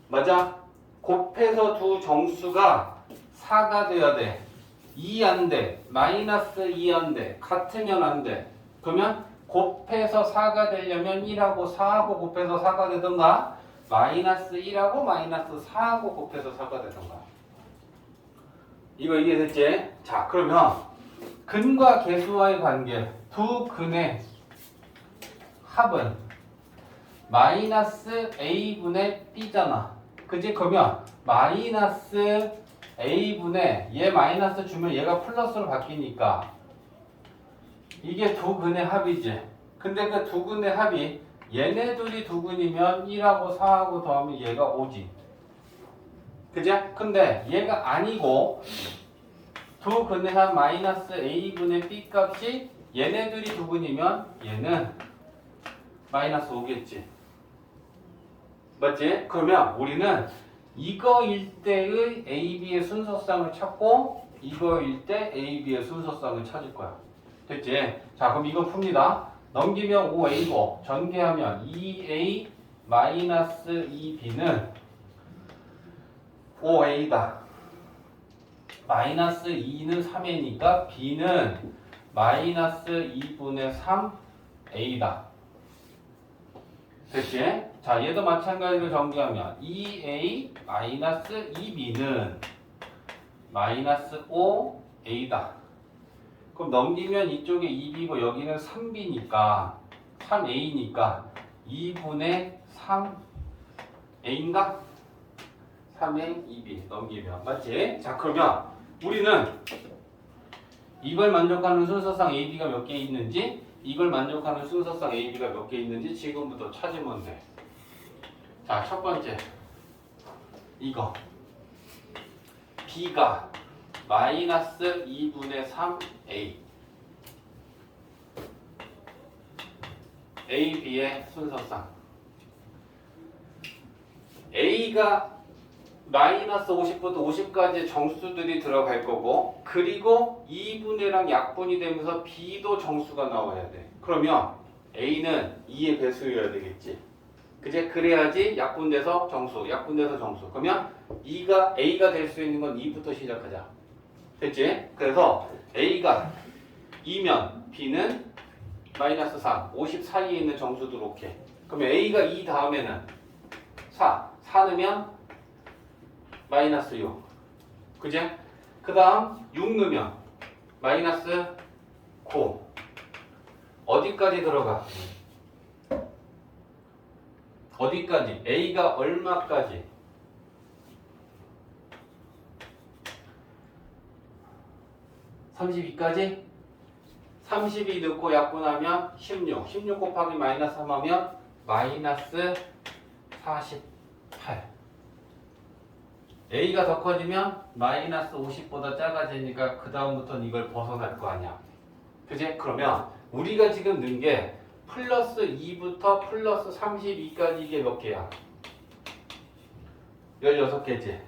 S1: 맞아? 곱해서 두 정수가 4가 돼야 돼. 2 안 돼. 마이너스 2 안 돼. 같으면 안 돼. 그러면 곱해서 4가 되려면 1하고 4하고 곱해서 4가 되던가 마이너스 1하고 마이너스 4하고 곱해서 4가 되던가. 이거 이해됐지? 자, 그러면 근과 개수와의 관계 두 근의 합은 마이너스 a분의 b잖아. 그치? 그러면 마이너스 a분의 얘 마이너스 주면 얘가 플러스로 바뀌니까 이게 두 근의 합이지. 근데 그 두 근의 합이 얘네 둘이 두 근이면 1하고 4하고 더하면 얘가 5지. 그죠? 근데 얘가 아니고 두 근의 합 마이너스 a분의 b 값이 얘네들이 두 근이면 얘는 마이너스 5겠지. 맞지? 그러면 우리는 이거일 때의 a, b의 순서쌍을 찾고 이거일 때 a, b의 순서쌍을 찾을 거야. 됐지? 자, 그럼 이거 풉니다. 넘기면 5a고 전개하면 2a 마이너스 2b는 5a다. 마이너스 2는 3a니까 b는 마이너스 2분의 3a다. 됐지? 자, 얘도 마찬가지로 정리하면 2a-2b는 마이너스 5a다. 그럼 넘기면 이쪽에 2b고 여기는 3b니까 3a니까 2분의 3a인가? 3a 2b 넘기면 맞지? 자, 그러면 우리는 이걸 만족하는 순서상 ab가 몇 개 있는지 이걸 만족하는 순서상 ab가 몇 개 있는지 지금부터 찾으면 돼. 자, 첫 번째 이거 b가 마이너스 2분의 3a a, b의 순서상 a가 마이너스 50부터 50까지 정수들이 들어갈 거고 그리고 2분의랑 약분이 되면서 b도 정수가 나와야 돼. 그러면 a는 2의 배수여야 되겠지. 그제 그래야지 약분돼서 정수, 약분돼서 정수. 그러면 a가 될 수 있는 건 2부터 시작하자. 됐지? 그래서 a가 2면 b는 마이너스 3, 50 사이에 있는 정수들 오케이. 그러면 a가 2 다음에는 4, 4 넣으면 마이너스 6. 그제? 그 다음 6 넣으면 마이너스 9. 어디까지 들어가? 어디까지? a가 얼마까지? 32까지? 32 넣고 약분하면 16. 16 곱하기 마이너스 3 하면 마이너스 48. a가 더 커지면 마이너스 50보다 작아지니까 그 다음부터는 이걸 벗어날 거 아니야. 그지? 그러면 우리가 지금 넣은 게 플러스 2부터 플러스 32까지 이게 몇 개야? 16개지.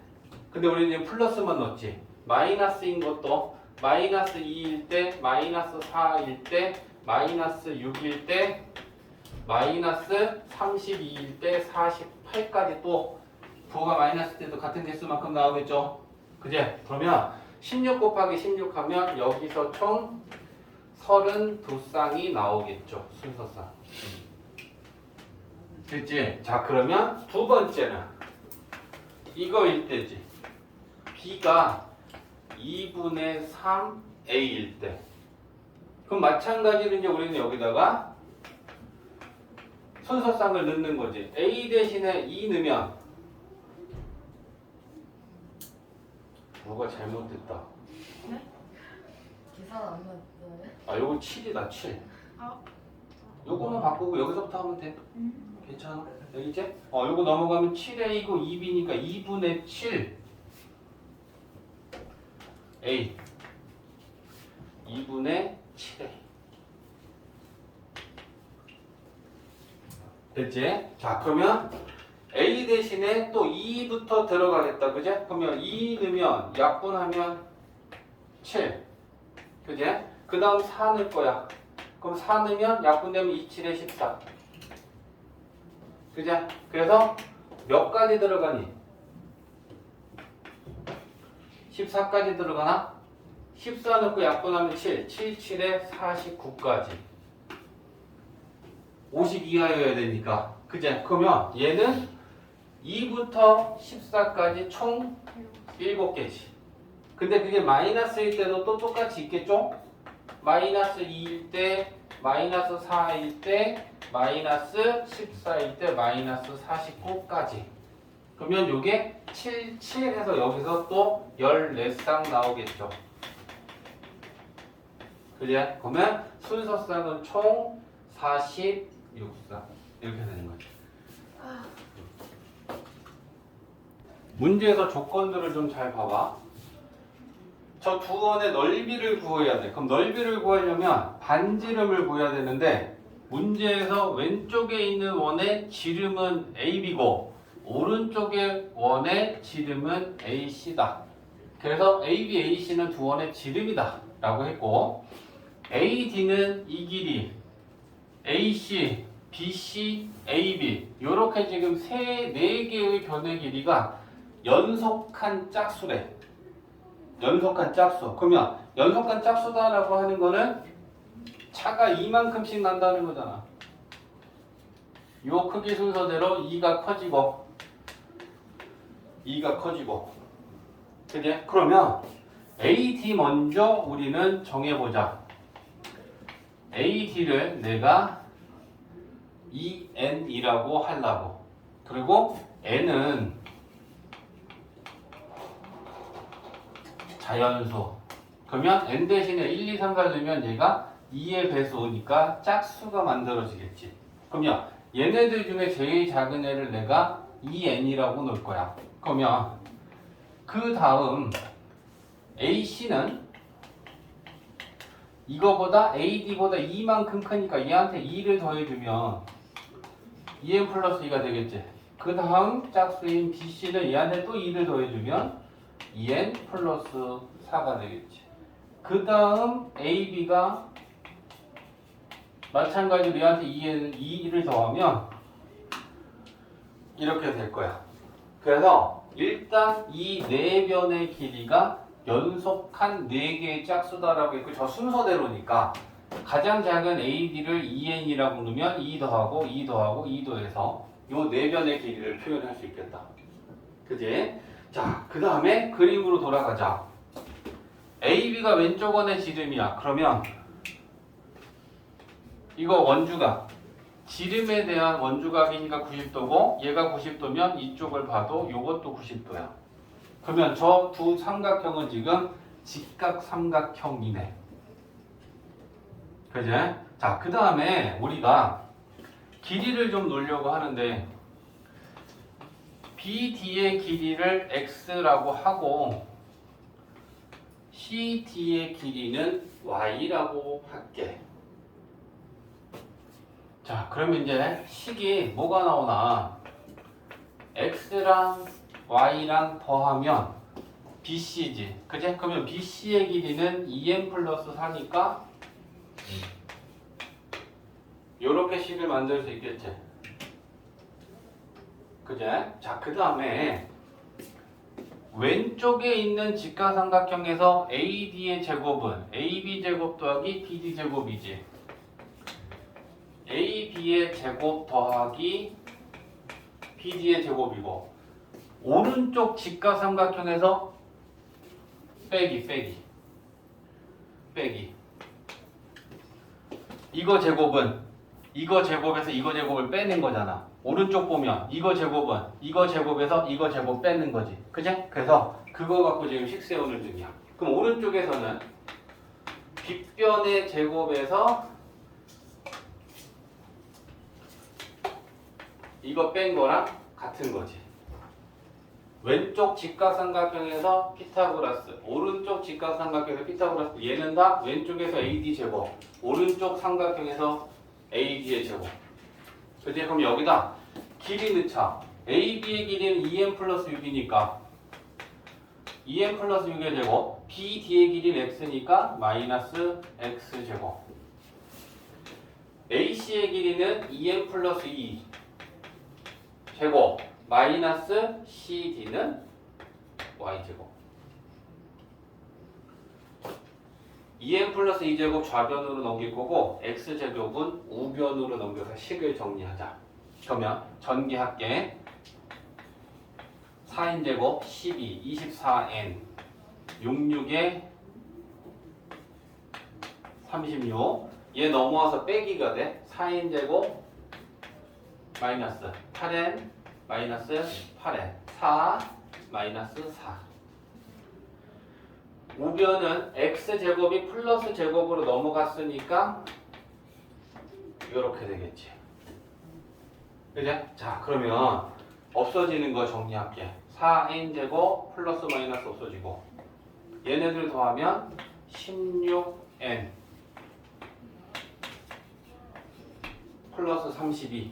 S1: 근데 우리는 지금 플러스만 넣었지. 마이너스인 것도 마이너스 2일 때, 마이너스 4일 때, 마이너스 6일 때, 마이너스 32일 때, 48까지 또 부호가 마이너스 때도 같은 개수만큼 나오겠죠? 그제? 그러면 16 곱하기 16 하면 여기서 총 32쌍이 나오겠죠. 순서상. 됐지? 자, 그러면 두 번째는 이거일 때지. b가 2분의 3a일 때. 그럼 마찬가지로 이제 우리는 여기다가 순서상을 넣는 거지. a 대신에 2 넣으면 뭐가 잘못됐다.
S3: 네? 계산 안 맞아요?
S1: 아, 요거 7이다, 7.
S3: 아.
S1: 요거만 바꾸고 여기서부터 하면 돼. 괜찮아? 여기 이제? 요거 넘어가면 7a고 2b니까 2분의 7 a 2분의 7a 됐지? 자, 그러면 a 대신에 또 2부터 들어가겠다. 그제? 그러면 2 넣으면 약분하면 7 그제? 그 다음 4 넣을 거야. 그럼 4 넣으면 약분되면 2, 7에 14 그제? 그래서 몇 가지 들어가니? 14까지 들어가나? 14 넣고 약분하면 7, 7, 7에 49까지 50 이하여야 되니까 그제? 그러면 얘는 2부터 14까지 총 7개지. 근데 그게 마이너스일 때도 또 똑같이 있겠죠? 마이너스 2일 때, 마이너스 4일 때, 마이너스 14일 때, 마이너스 49까지. 그러면 요게 7, 7 해서 여기서 또 14쌍 나오겠죠. 그래? 그러면 순서쌍은 총 46쌍. 이렇게 되는 거죠. 문제에서 조건들을 좀 잘 봐봐. 저 두 원의 넓이를 구해야 돼. 그럼 넓이를 구하려면 반지름을 구해야 되는데 문제에서 왼쪽에 있는 원의 지름은 AB고 오른쪽의 원의 지름은 AC다. 그래서 AB, AC는 두 원의 지름이다 라고 했고 AD는 이 길이 AC, BC, AB 이렇게 지금 네 개의 변의 길이가 연속한 짝수래. 연속한 짝수. 그러면 연속한 짝수다라고 하는 거는 차가 이만큼씩 난다는 거잖아. 요 크기 순서대로 2가 커지고 2가 커지고 그게 그러면 AT 먼저 우리는 정해보자. AT를 내가 EN이라고 하려고. 그리고 N은 자연수. 그러면 N 대신에 1, 2, 3, 4 넣으면 얘가 2의 배수니까 짝수가 만들어지겠지. 그러면 얘네들 중에 제일 작은 애를 내가 EN이라고 놓을 거야. 그러면 그 다음 AC는 이거보다 AD보다 2만큼 크니까 얘한테 2를 더해주면 EN 플러스 2가 되겠지. 그 다음 짝수인 BC는 얘한테 또 2를 더해주면 EN 플러스 4가 되겠지. 그 다음 AB가 마찬가지로 얘한테 2를 더하면 이렇게 될 거야. 그래서 일단 이 네 변의 길이가 연속한 4개의 짝수다라고 했고 저 순서대로니까 가장 작은 AD를 EN이라고 놓으면 2 더하고 2 더하고 2 더해서 요 네 변의 길이를 표현할 수 있겠다. 그지? 자, 그 다음에 그림으로 돌아가자. AB가 왼쪽 원의 지름이야. 그러면 이거 원주각. 지름에 대한 원주각이니까 90도고 얘가 90도면 이쪽을 봐도 요것도 90도야. 그러면 저 두 삼각형은 지금 직각 삼각형이네. 그지? 자, 그 다음에 우리가 길이를 좀 놓으려고 하는데 BD의 길이를 X라고 하고 CD의 길이는 Y라고 할게. 자, 그러면 이제 식이 뭐가 나오나? X랑 Y랑 더하면 BC지. 그지? 그러면 BC의 길이는 2n 플러스 4니까 요렇게 식을 만들 수 있겠지. 그지? 자, 그 다음에 왼쪽에 있는 직각삼각형에서 AD의 제곱은 AB 제곱 더하기 BD 제곱이지. AB의 제곱 더하기 BD의 제곱이고 오른쪽 직각삼각형에서 빼기 이거 제곱은 이거 제곱에서 이거 제곱을 빼는 거잖아. 오른쪽 보면 이거 제곱은 이거 제곱에서 이거 제곱 빼는 거지. 그지? 그래서 그거 갖고 지금 식 세우는 중이야. 그럼 오른쪽에서는 빗변의 제곱에서 이거 뺀 거랑 같은 거지. 왼쪽 직각삼각형에서 피타고라스, 오른쪽 직각삼각형에서 피타고라스. 얘는 다 왼쪽에서 AD 제곱, 오른쪽 삼각형에서 AD의 제곱. 그치? 그럼 여기다 길이 넣자. AB의 길이는 2n 플러스 6이니까 2n 플러스 6의 제곱, BD의 길이는 x니까 마이너스 x 제곱. AC의 길이는 2n 플러스 2 제곱 마이너스 CD는 y제곱. 2n 플러스 2제곱 좌변으로 넘길 거고 x제곱은 우변으로 넘겨서 식을 정리하자. 그러면 전개할게. 4n제곱 12, 24n 66에 36. 얘 넘어와서 빼기가 돼. 4n제곱 마이너스 8n 마이너스 8n 4 마이너스 4. 우변은 x제곱이 플러스 제곱으로 넘어갔으니까 이렇게 되겠지. 그죠? 자, 그러면 없어지는 거 정리할게. 4n제곱 플러스 마이너스 없어지고 얘네들 더하면 16n 플러스 32.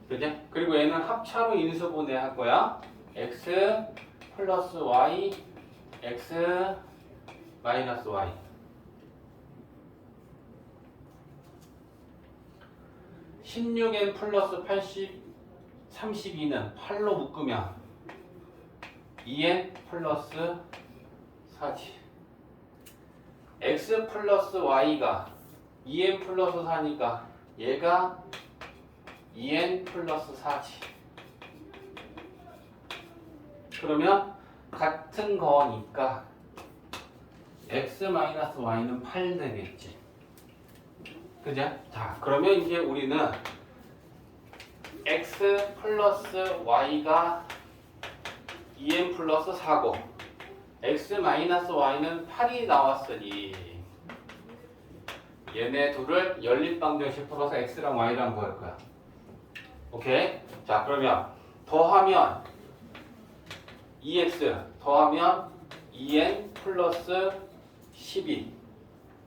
S1: 그죠? 그리고 얘는 합차로 인수분해 할 거야. x 플러스 y x 마이너스 y. 16n 플러스 32는 8로 묶으면 2n 플러스 4지. x 플러스 y가 2n 플러스 4니까 얘가 2n 플러스 4지. 그러면 같은 거니까 x-y는 8 되겠지. 그죠? 자, 그러면 이제 우리는 x 플러스 y가 2n 플러스 4고 x-y는 8이 나왔으니 얘네 둘을 연립방정식 풀어서 x랑 y랑 구할 거야. 오케이? 자, 그러면 더하면 2x 더하면 2n 플러스 12.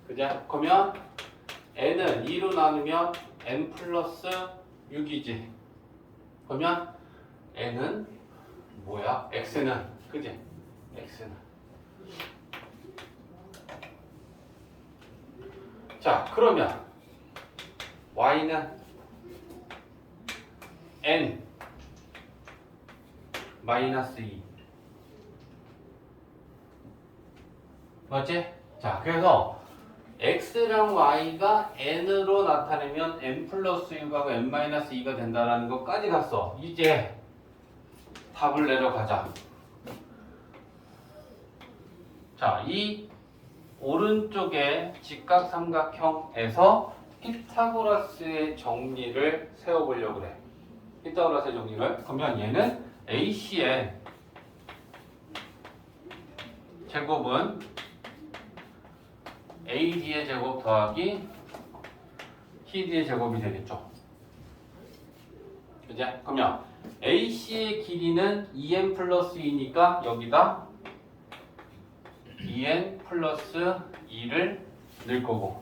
S1: 그죠? 그러면 n은 2로 나누면 n 플러스 6이지. 그러면 n은 뭐야? x는 그지? x는 자, 그러면 y는 n 마이너스 2 맞지? 자, 그래서 x랑 y가 n으로 나타내면 n 플러스 6하고 n 마이너스 2가 된다는 것까지 갔어. 이제 답을 내려가자. 자, 이 오른쪽에 직각삼각형에서 피타고라스의 정리를 세워보려고 그래. 피타고라스의 정리를. 그러면 얘는 AC의 제곱은 AD의 제곱 더하기 TD의 제곱이 되겠죠. 그죠? 그러면 AC의 길이는 2n 플러스 2니까 여기다 2n 플러스 2를 넣을 거고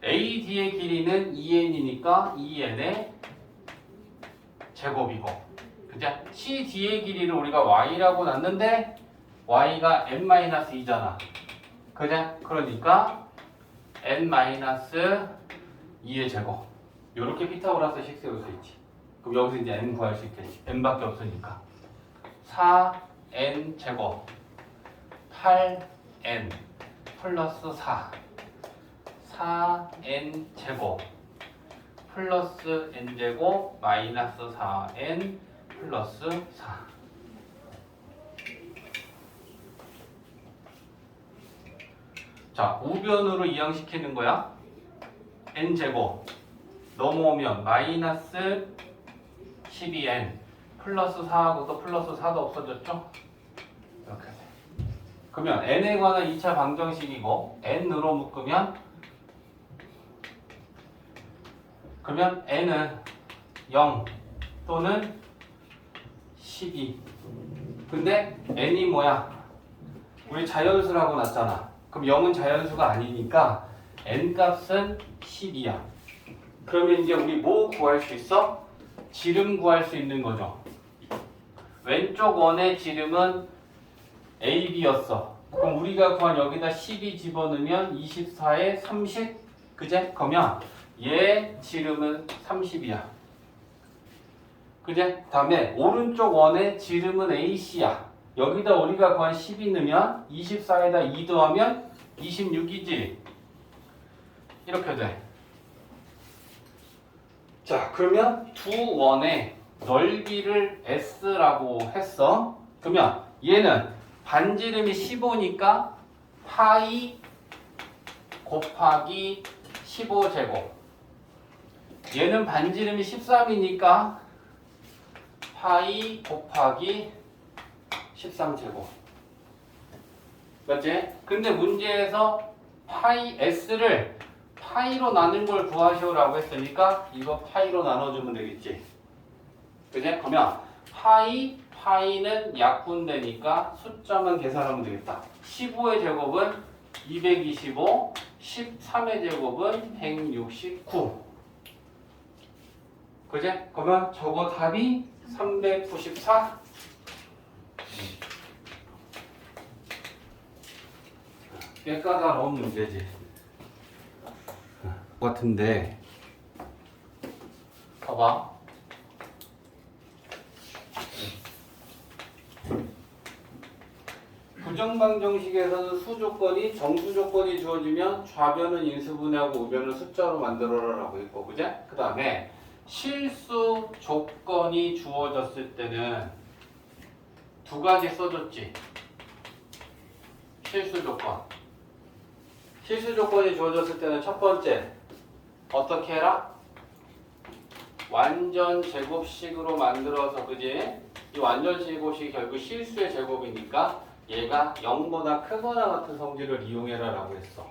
S1: AD의 길이는 2n이니까 2n의 제곱이고 그죠? CD의 길이를 우리가 y라고 놨는데 y가 n-2잖아. 그죠? 그러니까 n-2의 제곱. 요렇게 피타고라스식 세울 수 있지. 그럼 여기서 이제 n 구할 수 있겠지. n밖에 없으니까. 4n 제곱 8n 플러스 4 4n 제곱 플러스 n 제곱 마이너스 4n 플러스 4. 자, 우변으로 이항시키는 거야. n 제곱 넘어오면 마이너스 12n 플러스 4하고 또 플러스 4도 없어졌죠? 이렇게 돼. 그러면 n에 관한 2차 방정식이고 n으로 묶으면 그러면 n은 0 또는 12. 근데 n이 뭐야? 우리 자연수라고 놨잖아. 그럼 0은 자연수가 아니니까 n 값은 12야. 그러면 이제 우리 뭐 구할 수 있어? 지름 구할 수 있는 거죠. 왼쪽 원의 지름은 AB였어. 그럼 우리가 구한 여기다 12 집어넣으면 24에 30. 그제? 그러면 얘 지름은 30이야. 그제? 다음에 오른쪽 원의 지름은 AC야. 여기다 우리가 구한 12 넣으면 24에다 2 더하면 26이지. 이렇게 돼. 자, 그러면 두 원의 넓이를 S라고 했어. 그러면 얘는 반지름이 15니까 파이 곱하기 15제곱. 얘는 반지름이 13이니까 파이 곱하기 13제곱. 맞지? 근데 문제에서 파이 S를 파이로 나눈 걸 구하시오라고 했으니까 이거 파이로 나눠주면 되겠지. 그지? 그러면 파이는 약분되니까 숫자만 계산하면 되겠다. 15의 제곱은 225, 13의 제곱은 169. 그지? 그러면 저거 답이 394. 꽤 까다로운 문제지. 같은데 봐봐. 부정방정식에서는 수조건이 정수조건이 주어지면 좌변은 인수분해하고 우변은 숫자로 만들어라라고 했고, 그제? 그 다음에 실수 조건이 주어졌을 때는 두 가지 써줬지. 실수 조건. 실수 조건이 주어졌을 때는 첫 번째 어떻게 해라? 완전 제곱식으로 만들어서, 그지? 이 완전 제곱식이 결국 실수의 제곱이니까 얘가 0보다 크거나 같은 성질을 이용해라 라고 했어.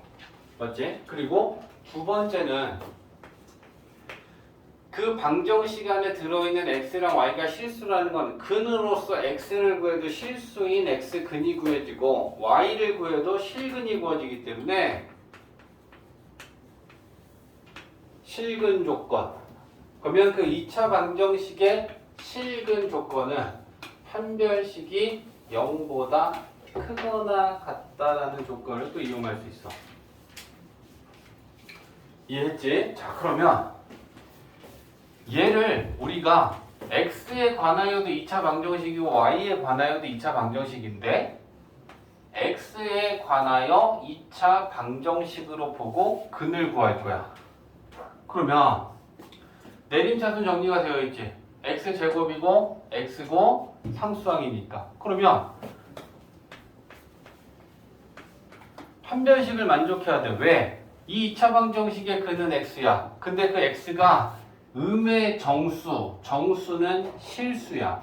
S1: 맞지? 그리고 두 번째는 그 방정식 안에 들어있는 x랑 y가 실수라는 건 근으로서 x를 구해도 실수인 x근이 구해지고 y를 구해도 실근이 구해지기 때문에 실근 조건. 그러면 그 2차 방정식의 실근 조건은 판별식이 0보다 크거나 같다라는 조건을 또 이용할 수 있어. 이해했지? 자, 그러면 얘를 우리가 x에 관하여도 2차 방정식이고 y에 관하여도 2차 방정식인데 x에 관하여 2차 방정식으로 보고 근을 구할 거야. 그러면 내림차순 정리가 되어 있지. x제곱이고 x고 상수항이니까. 그러면 판별식을 만족해야 돼. 왜? 이 2차 방정식의 근은 x야. 근데 그 x가 음의 정수, 정수는 실수야.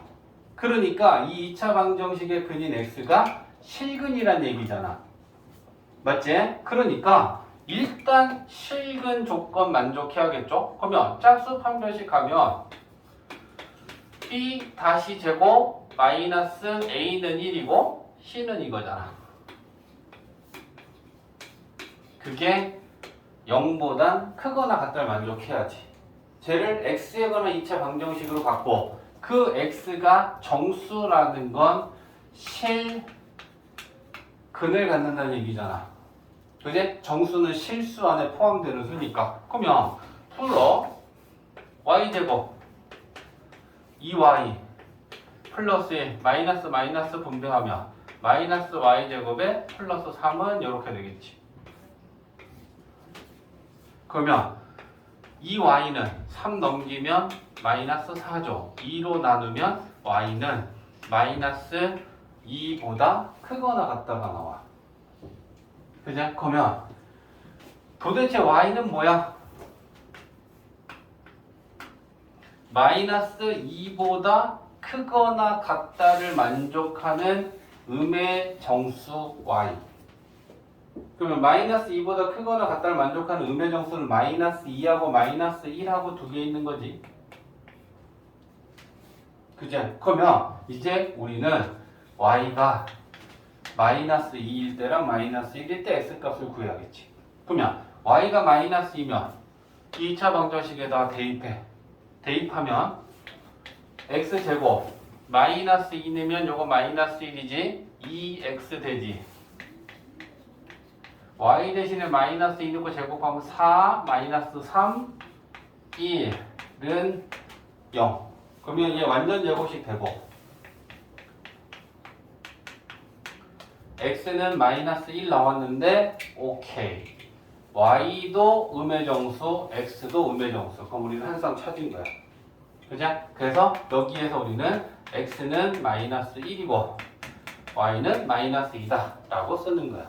S1: 그러니까 이 2차 방정식의 근인 x가 실근이란 얘기잖아. 맞지? 그러니까 일단 실근 조건 만족해야겠죠? 그러면 짝수 판별식 하면 b 다시 제곱 마이너스 a는 1이고 c는 이거잖아. 그게 0보단 크거나 같다를 만족해야지. 쟤를 x에 관한 2차 방정식으로 갖고 그 x가 정수라는 건 실근을 갖는다는 얘기잖아. 그제? 정수는 실수 안에 포함되는 수니까. 그러면 풀어 y제곱 2y 플러스 1 마이너스 마이너스 분배하면 마이너스 y제곱에 플러스 3은 이렇게 되겠지. 그러면 2y는 3 넘기면 마이너스 4죠. 2로 나누면 y는 마이너스 2보다 크거나 같다가 나와. 그죠? 그러면 도대체 y는 뭐야? 마이너스 2보다 크거나 같다를 만족하는 음의 정수 y. 그러면 마이너스 2보다 크거나 같다를 만족하는 음의 정수는 마이너스 2하고 마이너스 1하고 두 개 있는 거지. 그죠? 그러면 이제 우리는 y가 마이너스 2일 때랑 마이너스 1일 때 x값을 구해야겠지. 그러면 y가 마이너스 2면 2차 방정식에다가 대입해. 대입하면 x제곱 마이너스 2 내면 요거 마이너스 1이지 2x 되지. y 대신에 마이너스 2 넣고 제곱하면 4 마이너스 3 1은 0. 그러면 얘 완전 제곱식 되고 x는 마이너스 1 나왔는데 오케이. y도 음의 정수, x도 음의 정수. 그럼 우리는 항상 찾은 거야. 그죠? 그래서 여기에서 우리는 x는 마이너스 1이고 y는 마이너스 2다 라고 쓰는 거야.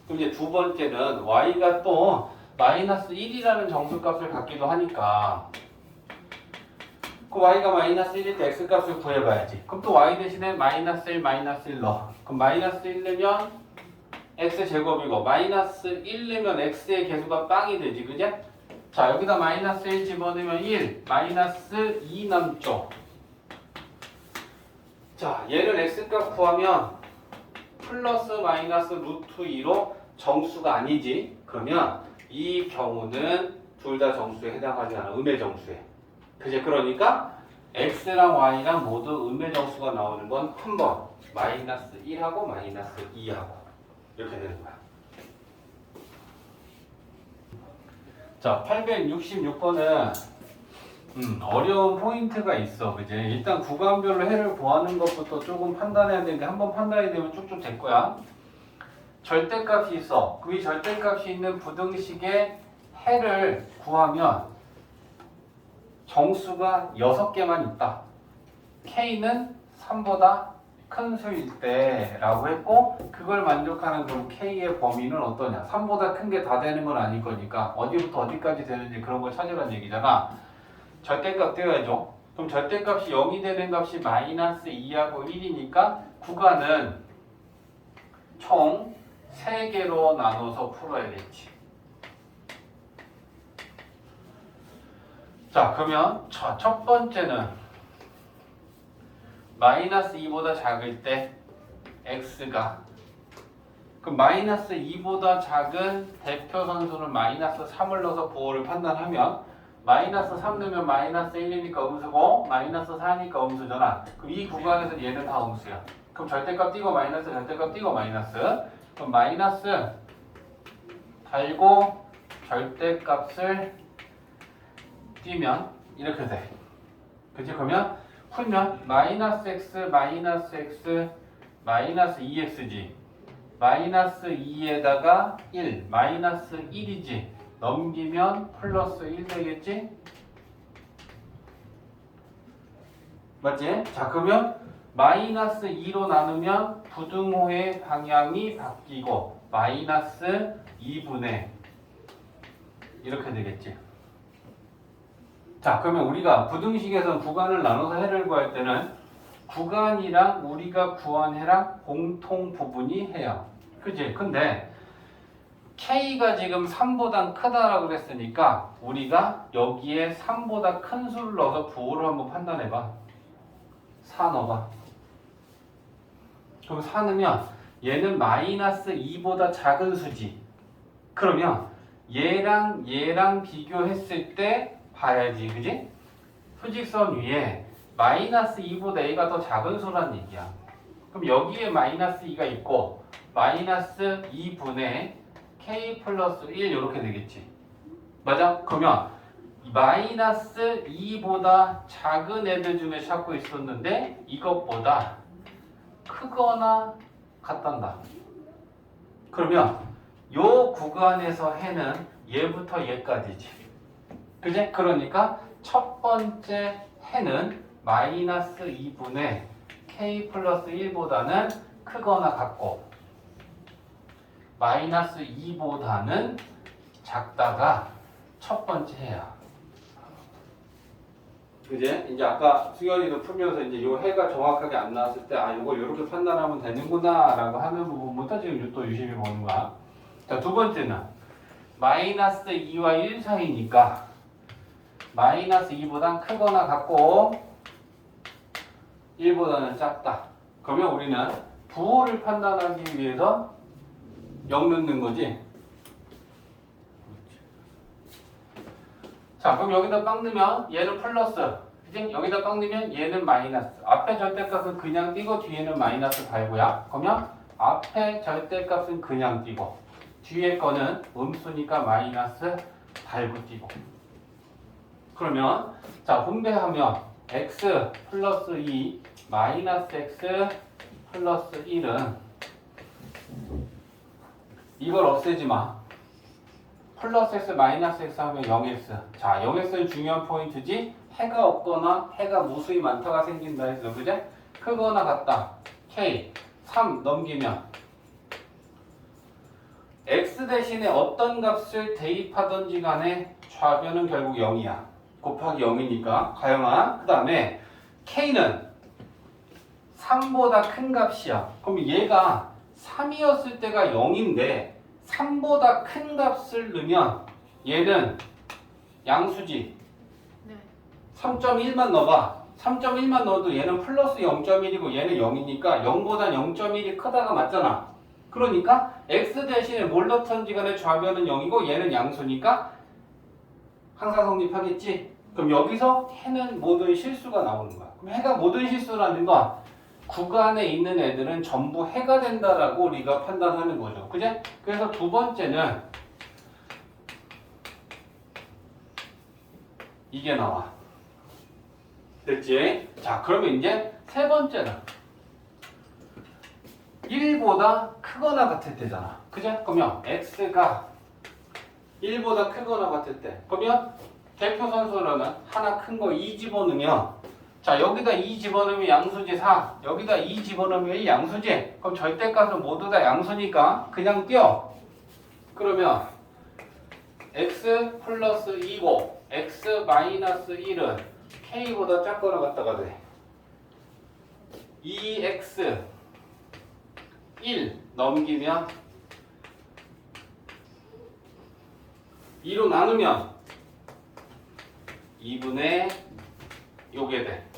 S1: 그럼 이제 두 번째는 y가 또 마이너스 1이라는 정수값을 갖기도 하니까 그 y가 마이너스 1일 때 x값을 구해봐야지. 그럼 또 y 대신에 마이너스 1 마이너스 1 넣어. 그럼 마이너스 1 넣으면 x제곱이고 마이너스 1 넣으면 x의 개수가 빵이 되지. 그제? 자, 여기다 마이너스 1 집어넣으면 1 마이너스 2 남죠. 자, 얘를 x값 구하면 플러스 마이너스 루트 2로 정수가 아니지. 그러면 이 경우는 둘 다 정수에 해당하지 않아. 음의 정수에. 그제? 그러니까 x랑 y랑 모두 음의 정수가 나오는 건 한 번 마이너스 1하고 마이너스 2하고 이렇게 되는 거야. 자, 866번은 어려운 포인트가 있어. 그지? 일단 구간별로 해를 구하는 것부터 조금 판단해야 되는데 한번 판단이 되면 쭉쭉 될 거야. 절대값이 있어. 그 절대값이 있는 부등식의 해를 구하면 정수가 6개만 있다. K는 3보다 큰 수일 때 라고 했고 그걸 만족하는 그럼 K의 범위는 어떠냐. 3보다 큰 게 다 되는 건 아닐 거니까 어디부터 어디까지 되는지 그런 걸 찾으라는 얘기잖아. 절대값 떼어야죠. 그럼 절대값이 0이 되는 값이 마이너스 2하고 1이니까 구간은 총 3개로 나눠서 풀어야겠지. 자, 그러면 첫 번째는 마이너스 2보다 작을 때 x가 그럼 마이너스 2보다 작은 대표 선수는 마이너스 3을 넣어서 부호를 판단하면 마이너스 3 넣으면 마이너스 1이니까 음수고 마이너스 4니까 음수잖아. 그럼 이 구간에서 얘는 다 음수야. 그럼 절대값 띄고 마이너스 절대값 띄고 마이너스 그럼 마이너스 달고 절대값을 띄면 이렇게 돼. 그치? 그러면 풀면 마이너스 x 마이너스 2x지 마이너스 2에다가 1 마이너스 1이지 넘기면 플러스 1 되겠지? 맞지? 자 그러면 마이너스 2로 나누면 부등호의 방향이 바뀌고 마이너스 2분의 이렇게 되겠지. 자 그러면 우리가 부등식에서 구간을 나눠서 해를 구할 때는 구간이랑 우리가 구한 해랑 공통 부분이 해요. 그치? 근데 K가 지금 3보다 크다라고 그랬으니까 우리가 여기에 3보다 큰 수를 넣어서 부호를 한번 판단해봐. 4 넣어봐. 그럼 4 넣으면 얘는 마이너스 2보다 작은 수지. 그러면 얘랑 비교했을 때 봐야지. 그지? 수직선 위에 마이너스 2보다 A가 더 작은 수란 얘기야. 그럼 여기에 마이너스 2가 있고 마이너스 2분의 K 플러스 1 이렇게 되겠지. 맞아? 그러면 마이너스 2보다 작은 애들 중에 찾고 있었는데 이것보다 크거나 같단다. 그러면 요 구간에서 해는 얘부터 얘까지지. 그지? 그러니까 첫 번째 해는 마이너스 2분의 K 플러스 1보다는 크거나 같고 마이너스 2보다는 작다가 첫 번째 해야. 그지? 이제 아까 수연이도 풀면서 이제 요 해가 정확하게 안 나왔을 때 아 이걸 이렇게 판단하면 되는구나 라고 하는 부분부터 지금 또 유심히 보는 거야. 자, 두 번째는 마이너스 2와 1 사이니까 마이너스 2보단 크거나 같고 1보다는 작다. 그러면 우리는 부호를 판단하기 위해서 0 넣는 거지. 자, 그럼 여기다 빵 넣으면 얘는 플러스. 그치? 여기다 빵 넣으면 얘는 마이너스. 앞에 절대값은 그냥 띄고 뒤에는 마이너스 달고야. 그러면 앞에 절대값은 그냥 띄고 뒤에 거는 음수니까 마이너스 달고 띄고. 그러면 자 분배하면 x 플러스 2 마이너스 x 플러스 1은 이걸 없애지 마. 플러스 x 마이너스 x 하면 0x. 자 0x는 중요한 포인트지. 해가 없거나 해가 무수히 많다가 생긴다 했어. 그제? 크거나 같다. k 3 넘기면 x 대신에 어떤 값을 대입하든지 간에 좌변은 결국 0이야. 곱하기 0이니까 가영아. 그 다음에 k는 3보다 큰 값이야. 그럼 얘가 3이었을 때가 0인데 3보다 큰 값을 넣으면 얘는 양수지.
S3: 네.
S1: 3.1만 넣어봐. 3.1만 넣어도 얘는 플러스 0.1이고 얘는 0이니까 0보다 0.1이 크다가 맞잖아. 그러니까 x 대신에 뭘 넣던지 간에 좌변은 0이고 얘는 양수니까 항상 성립하겠지? 그럼 여기서 해는 모든 실수가 나오는 거야. 그럼 해가 모든 실수라는 건 구간에 있는 애들은 전부 해가 된다라고 우리가 판단하는 거죠. 그제? 그래서 두 번째는 이게 나와. 됐지? 자, 그러면 이제 세 번째는 1보다 크거나 같을 때잖아. 그죠? 그러면 x가 1보다 크거나 같을 때. 그러면 대표 선수로는 하나 큰 거 2 집어넣으면, 자, 여기다 2 집어넣으면 양수지 4, 여기다 2 집어넣으면 1 양수지. 그럼 절대값은 모두 다 양수니까 그냥 띄워. 그러면 x 플러스 2고 x 마이너스 1은 k보다 작거나 같다가 돼. 2x 1 넘기면 2로 나누면 2분의 요게 돼.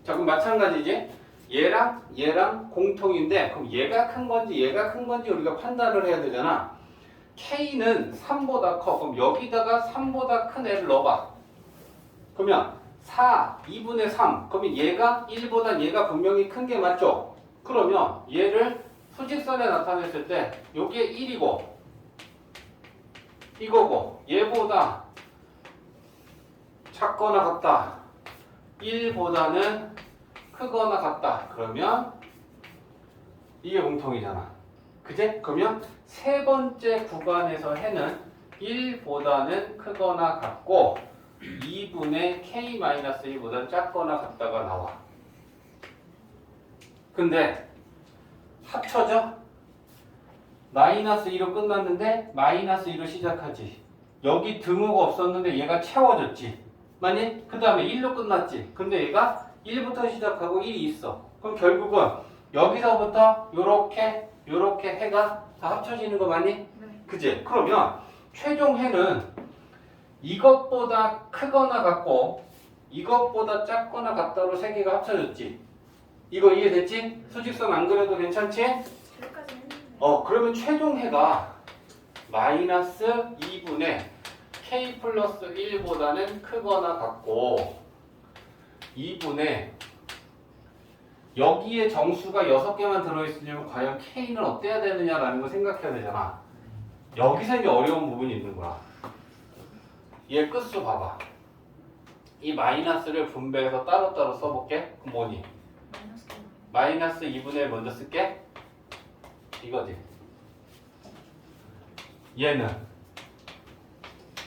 S1: 자, 그럼 마찬가지지? 얘랑 공통인데, 그럼 얘가 큰 건지 얘가 큰 건지 우리가 판단을 해야 되잖아. K는 3보다 커. 그럼 여기다가 3보다 큰 애를 넣어봐. 그러면 2분의 3. 그러면 얘가 1보다 얘가 분명히 큰 게 맞죠? 그러면 얘를 수직선에 나타냈을 때 요게 1이고 이거고 얘보다 작거나 같다. 1보다는 크거나 같다. 그러면 이게 공통이잖아. 그제? 그러면 세 번째 구간에서 해는 1보다는 크거나 같고 2분의 k-1보다는 작거나 같다가 나와. 근데 합쳐져? 마이너스 2로 끝났는데 마이너스 2로 시작하지. 여기 등호가 없었는데 얘가 채워졌지. 맞니? 그 다음에 1로 끝났지. 근데 얘가 1부터 시작하고 1이 있어. 그럼 결국은 여기서부터 요렇게 해가 다 합쳐지는 거 맞니?
S3: 네.
S1: 그지? 그러면 최종 해는 이것보다 크거나 같고 이것보다 작거나 같다로 세 개가 합쳐졌지. 이거 이해됐지? 수직선 안 그려도 괜찮지?
S3: 여기까지 했는데.
S1: 그러면 최종 해가 마이너스 2분의 k 플러스 1보다는 크거나 같고 2분의 여기에 정수가 6개만 들어있으려면 과연 k는 어때야 되느냐라는 걸 생각해야 되잖아. 여기서 이제 어려운 부분이 있는 거야. 얘 끝수 봐봐. 이 마이너스를 분배해서 따로따로 써볼게. 그럼 뭐니? 마이너스 2분의 1 먼저 쓸게. 이거지. 얘는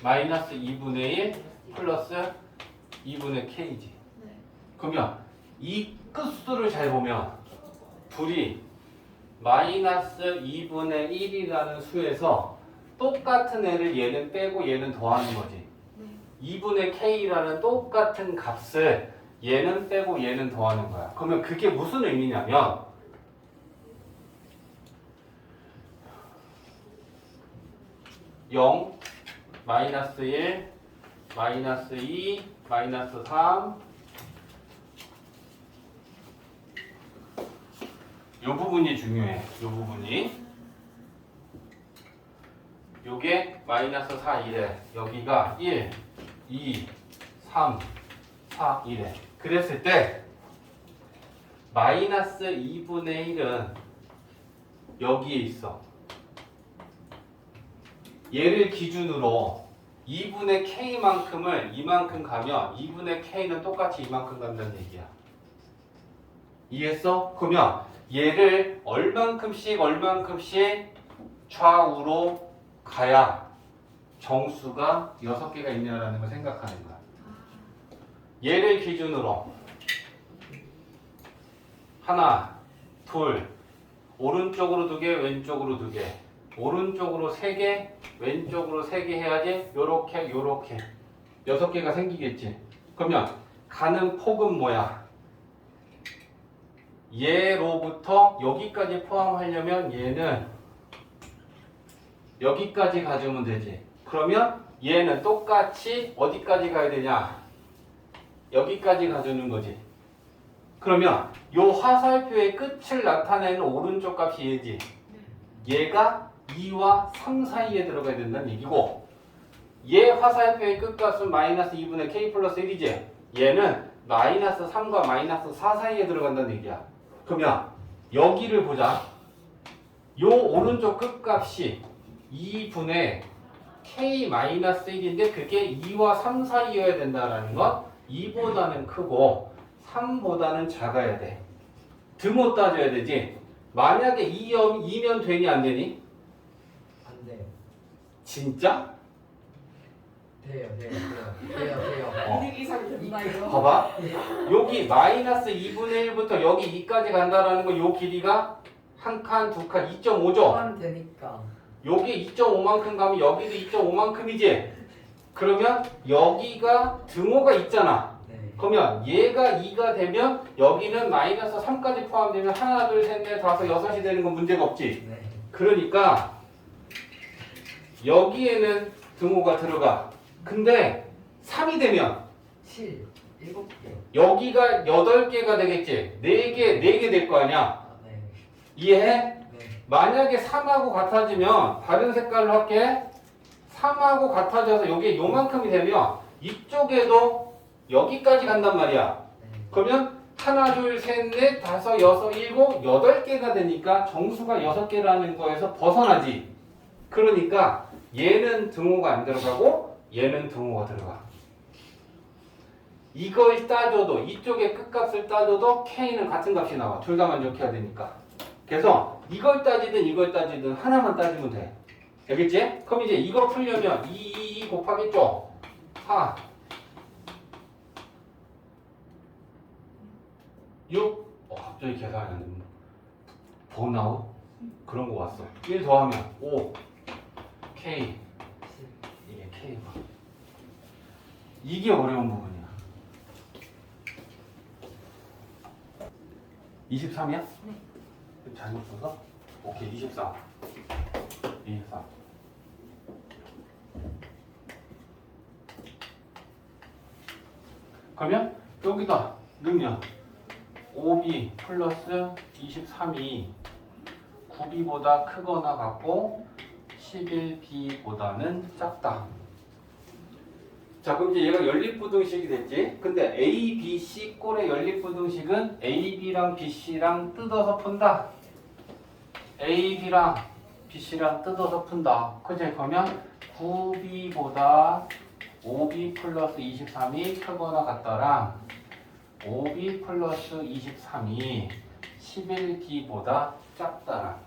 S1: 마이너스 2분의 1 플러스 2분의 k지.
S3: 네.
S1: 그러면 이 끝수를 잘 보면 둘이 마이너스 2분의 1이라는 수에서 똑같은 애를 얘는 빼고 얘는 더하는 거지.
S3: 네.
S1: 2분의 k라는 똑같은 값을 얘는 빼고 얘는 더하는 거야. 그러면 그게 무슨 의미냐면 (0) 마이너스 1 마이너스 2 마이너스 3 요 부분이 중요해. 요 부분이 요게 마이너스 4 이래. 여기가 1 2 3 4 이래. 그랬을 때 마이너스 2분의 1은 여기에 있어. 얘를 기준으로 2분의 k만큼을 이만큼 가면 2분의 k는 똑같이 이만큼 간다는 얘기야. 이해했어? 그러면 얘를 얼만큼씩 좌우로 가야 정수가 6개가 있냐라는 걸 생각하는 거야. 얘를 기준으로 하나, 둘, 오른쪽으로 2개, 왼쪽으로 2개, 오른쪽으로 3개, 왼쪽으로 3개 해야지 요렇게 6개가 생기겠지. 그러면 가는 폭은 뭐야? 얘로부터 여기까지 포함하려면 얘는 여기까지 가져오면 되지. 그러면 얘는 똑같이 어디까지 가야 되냐? 여기까지 가져오는 거지. 그러면 요 화살표의 끝을 나타내는 오른쪽 값이 얘지. 얘가 2와 3 사이에 들어가야 된다는 얘기고, 얘 화살표의 끝값은 마이너스 2분의 k 플러스 1이지. 얘는 마이너스 3과 마이너스 4 사이에 들어간다는 얘기야. 그러면 여기를 보자. 요 오른쪽 끝값이 2분의 k 마이너스 1인데 그게 2와 3 사이여야 된다라는 건 2보다는 크고 3보다는 작아야 돼. 등호 따져야 되지. 만약에 2면 되니 안 되니?
S2: 안 돼요.
S1: 진짜?
S2: 돼요.
S1: 어.
S3: 이상 된다 이거.
S1: 봐봐. 여기 마이너스 2분의 1부터 여기 2까지 간다라는 건 요 길이가 한 칸, 두 칸, 2.5죠?
S2: 하면 되니까.
S1: 여기 2.5만큼 가면 여기도 2.5만큼이지? 그러면 여기가 등호가 있잖아.
S2: 네.
S1: 그러면 얘가 2가 되면 여기는 마이너스 3까지 포함되면 하나, 둘, 셋, 넷, 다섯, 여섯이 되는 건 문제가 없지.
S2: 네.
S1: 그러니까 여기에는 등호가 들어가. 근데 3이 되면
S2: 7, 7개.
S1: 여기가 8개가 되겠지. 4개 될 거 아니야.
S2: 아, 네.
S1: 이해해?
S2: 네.
S1: 만약에 3하고 같아지면 다른 색깔로 할게. 3하고 같아져서 이게 요만큼이 되면 이쪽에도 여기까지 간단 말이야.
S2: 네.
S1: 그러면 하나, 둘, 셋, 넷, 다섯, 여섯, 일곱, 8개가 되니까 정수가 6개라는 거에서 벗어나지. 그러니까 얘는 등호가 안 들어가고 얘는 등호가 들어가. 이걸 따져도 이쪽의 끝값을 따져도 K는 같은 값이 나와. 둘 다 만족해야 되니까. 그래서 이걸 따지든 이걸 따지든 하나만 따지면 돼. 알겠지? 그럼 이제 이거 풀려면 2 곱하겠죠? 4 6 갑자기 계산이 안 된다. 번아웃? 그런 거 왔어. 1 더하면 5 K 이게 K가 이게 어려운 부분이야. 23이야?
S3: 네.
S1: 잘못 써서? 오케이 24 24 그러면 여기다 넣으면 5b 플러스 23이 9b보다 크거나 같고 11b보다는 작다. 자, 그럼 이제 얘가 연립부등식이 됐지? 근데 A, B, C 꼴의 연립부등식은 A, B랑 B, C랑 뜯어서 푼다. A, B랑 B, C랑 뜯어서 푼다. 그치? 그러면 9B보다 5B 플러스 23이 크거나 같다랑 5B 플러스 23이 11B보다 작다랑.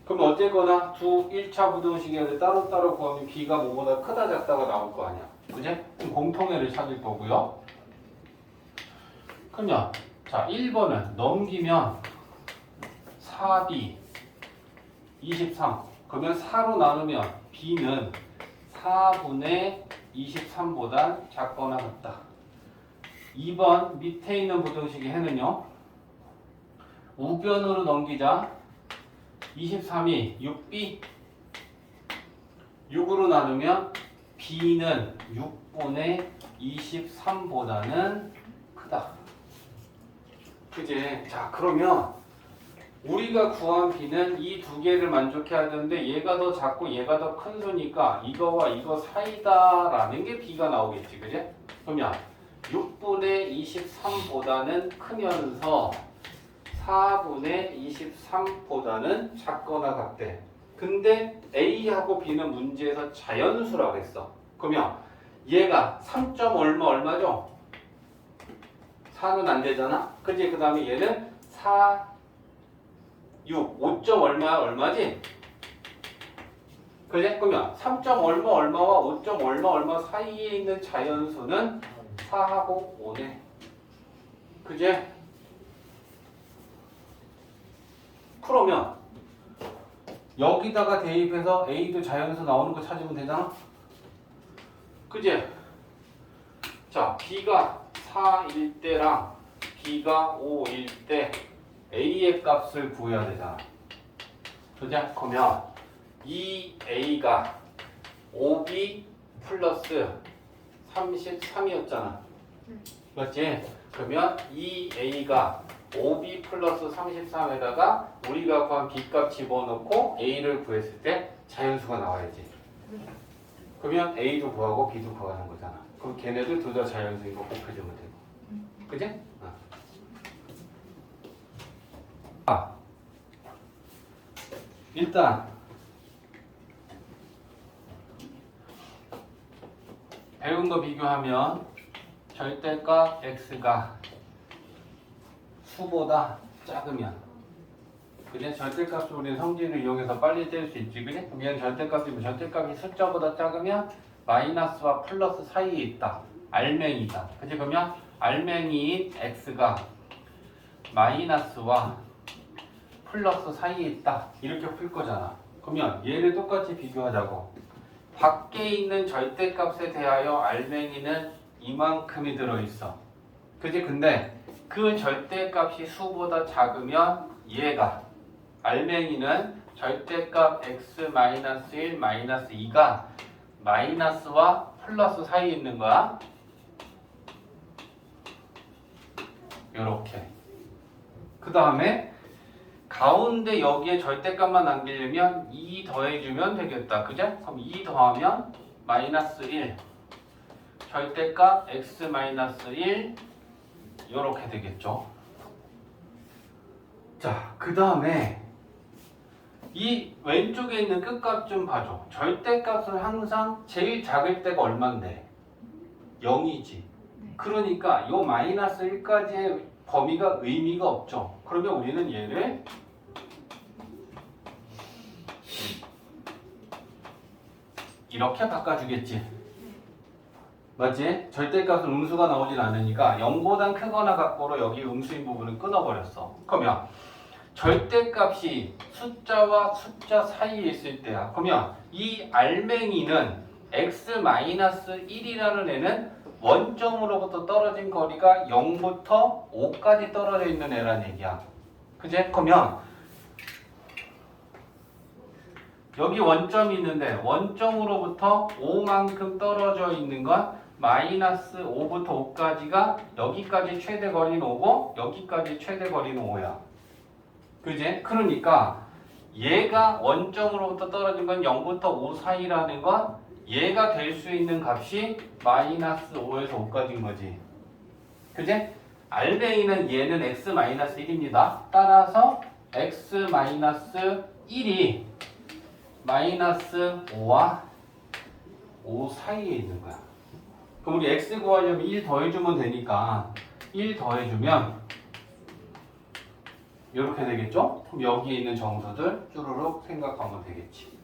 S1: 그럼 어쨌거나 1차 부등식에 따로따로 구하면 B가 뭐보다 크다 작다가 나올 거 아니야. 그지? 그럼 공통애를 찾을 거고요. 그러면 자 1번은 넘기면 4B 23 그러면 4로 나누면 B는 4분의 23보다 작거나 같다. 2번 밑에 있는 부등식의 해는요. 우변으로 넘기자 23이 6B 6으로 나누면 B는 6분의 23보다는 크다. 그지? 자, 그러면 우리가 구한 B는 이 두 개를 만족해야 되는데 얘가 더 작고 얘가 더 큰 수니까 이거와 이거 사이다라는 게 B가 나오겠지. 그지? 그러면 6분의 23보다는 크면서 4분의 23보다는 작거나 같대. 근데 A하고 B는 문제에서 자연수라고 했어. 그러면 얘가 3. 얼마죠? 4는 안 되잖아. 그지? 그 다음에 얘는 4, 6, 5. 얼마지? 그지? 그러면 3. 얼마와 5. 얼마 사이에 있는 자연수는 4하고 5네. 그지? 그러면 여기다가 대입해서 A도 자연수 나오는 거 찾으면 되잖아? 그지? 자, B가 4일 때랑 B가 5일 때 A의 값을 구해야 되잖아. 그지? 그러면 이 A가 5B 플러스 33이었잖아. 맞지? 그러면 이 A가 5B 플러스 33에다가 우리가 구한 B값 집어넣고 A를 구했을 때 자연수가 나와야지. 그러면 A도 구하고 B도 구하는 거잖아. 그럼 걔네들 둘 다 자연수인 거 곱해주면 되고. 그지? 일단 배운 거 비교하면 절대값 X가 수보다 작으면 그냥 절대값을 우리는 성질을 이용해서 빨리 뗄 수 있지. 그냥 여기는 절대값이면 절대값이 숫자보다 작으면 마이너스와 플러스 사이에 있다. 알맹이다. 그치? 그러면 알맹이인 x가 마이너스와 플러스 사이에 있다. 이렇게 풀 거잖아. 그러면 얘를 똑같이 비교하자고. 밖에 있는 절대값에 대하여 알맹이는 이만큼이 들어있어. 그치? 근데 그 절대값이 수보다 작으면 얘가 알맹이는 절대값 x-1 -2가 마이너스와 플러스 사이에 있는 거야. 요렇게. 그 다음에 가운데 여기에 절대값만 남기려면 2 더해주면 되겠다. 그죠? 그럼 2 더하면 마이너스 1. 절대값 x-1 요렇게 되겠죠. 자, 그 다음에 이 왼쪽에 있는 끝값 좀 봐줘. 절대값은 항상 제일 작을 때가 얼만데? 0이지. 그러니까 요 마이너스 1까지의 범위가 의미가 없죠. 그러면 우리는 얘를 이렇게 바꿔주겠지. 맞지? 절대값은 음수가 나오진 않으니까 0보단 크거나 같고로 여기 음수인 부분은 끊어버렸어. 그러면 절대값이 숫자와 숫자 사이에 있을 때야. 그러면 이 알맹이는 x-1이라는 애는 원점으로부터 떨어진 거리가 0부터 5까지 떨어져 있는 애라는 얘기야. 그제? 그러면 여기 원점이 있는데 원점으로부터 5만큼 떨어져 있는 건 마이너스 5부터 5까지가 여기까지 최대 거리는 5고 여기까지 최대 거리는 5야. 그지? 그러니까 얘가 원점으로부터 떨어진 건 0부터 5 사이라는 건 얘가 될 수 있는 값이 마이너스 5에서 5까지인 거지. 그지? 알맹이는 얘는 x-1입니다. 따라서 x-1이 마이너스 5와 5 사이에 있는 거야. 그럼 우리 x 구하려면 1 더해주면 되니까 1 더해주면 이렇게 되겠죠? 그럼 여기에 있는 정수들 쭈루룩 생각하면 되겠지.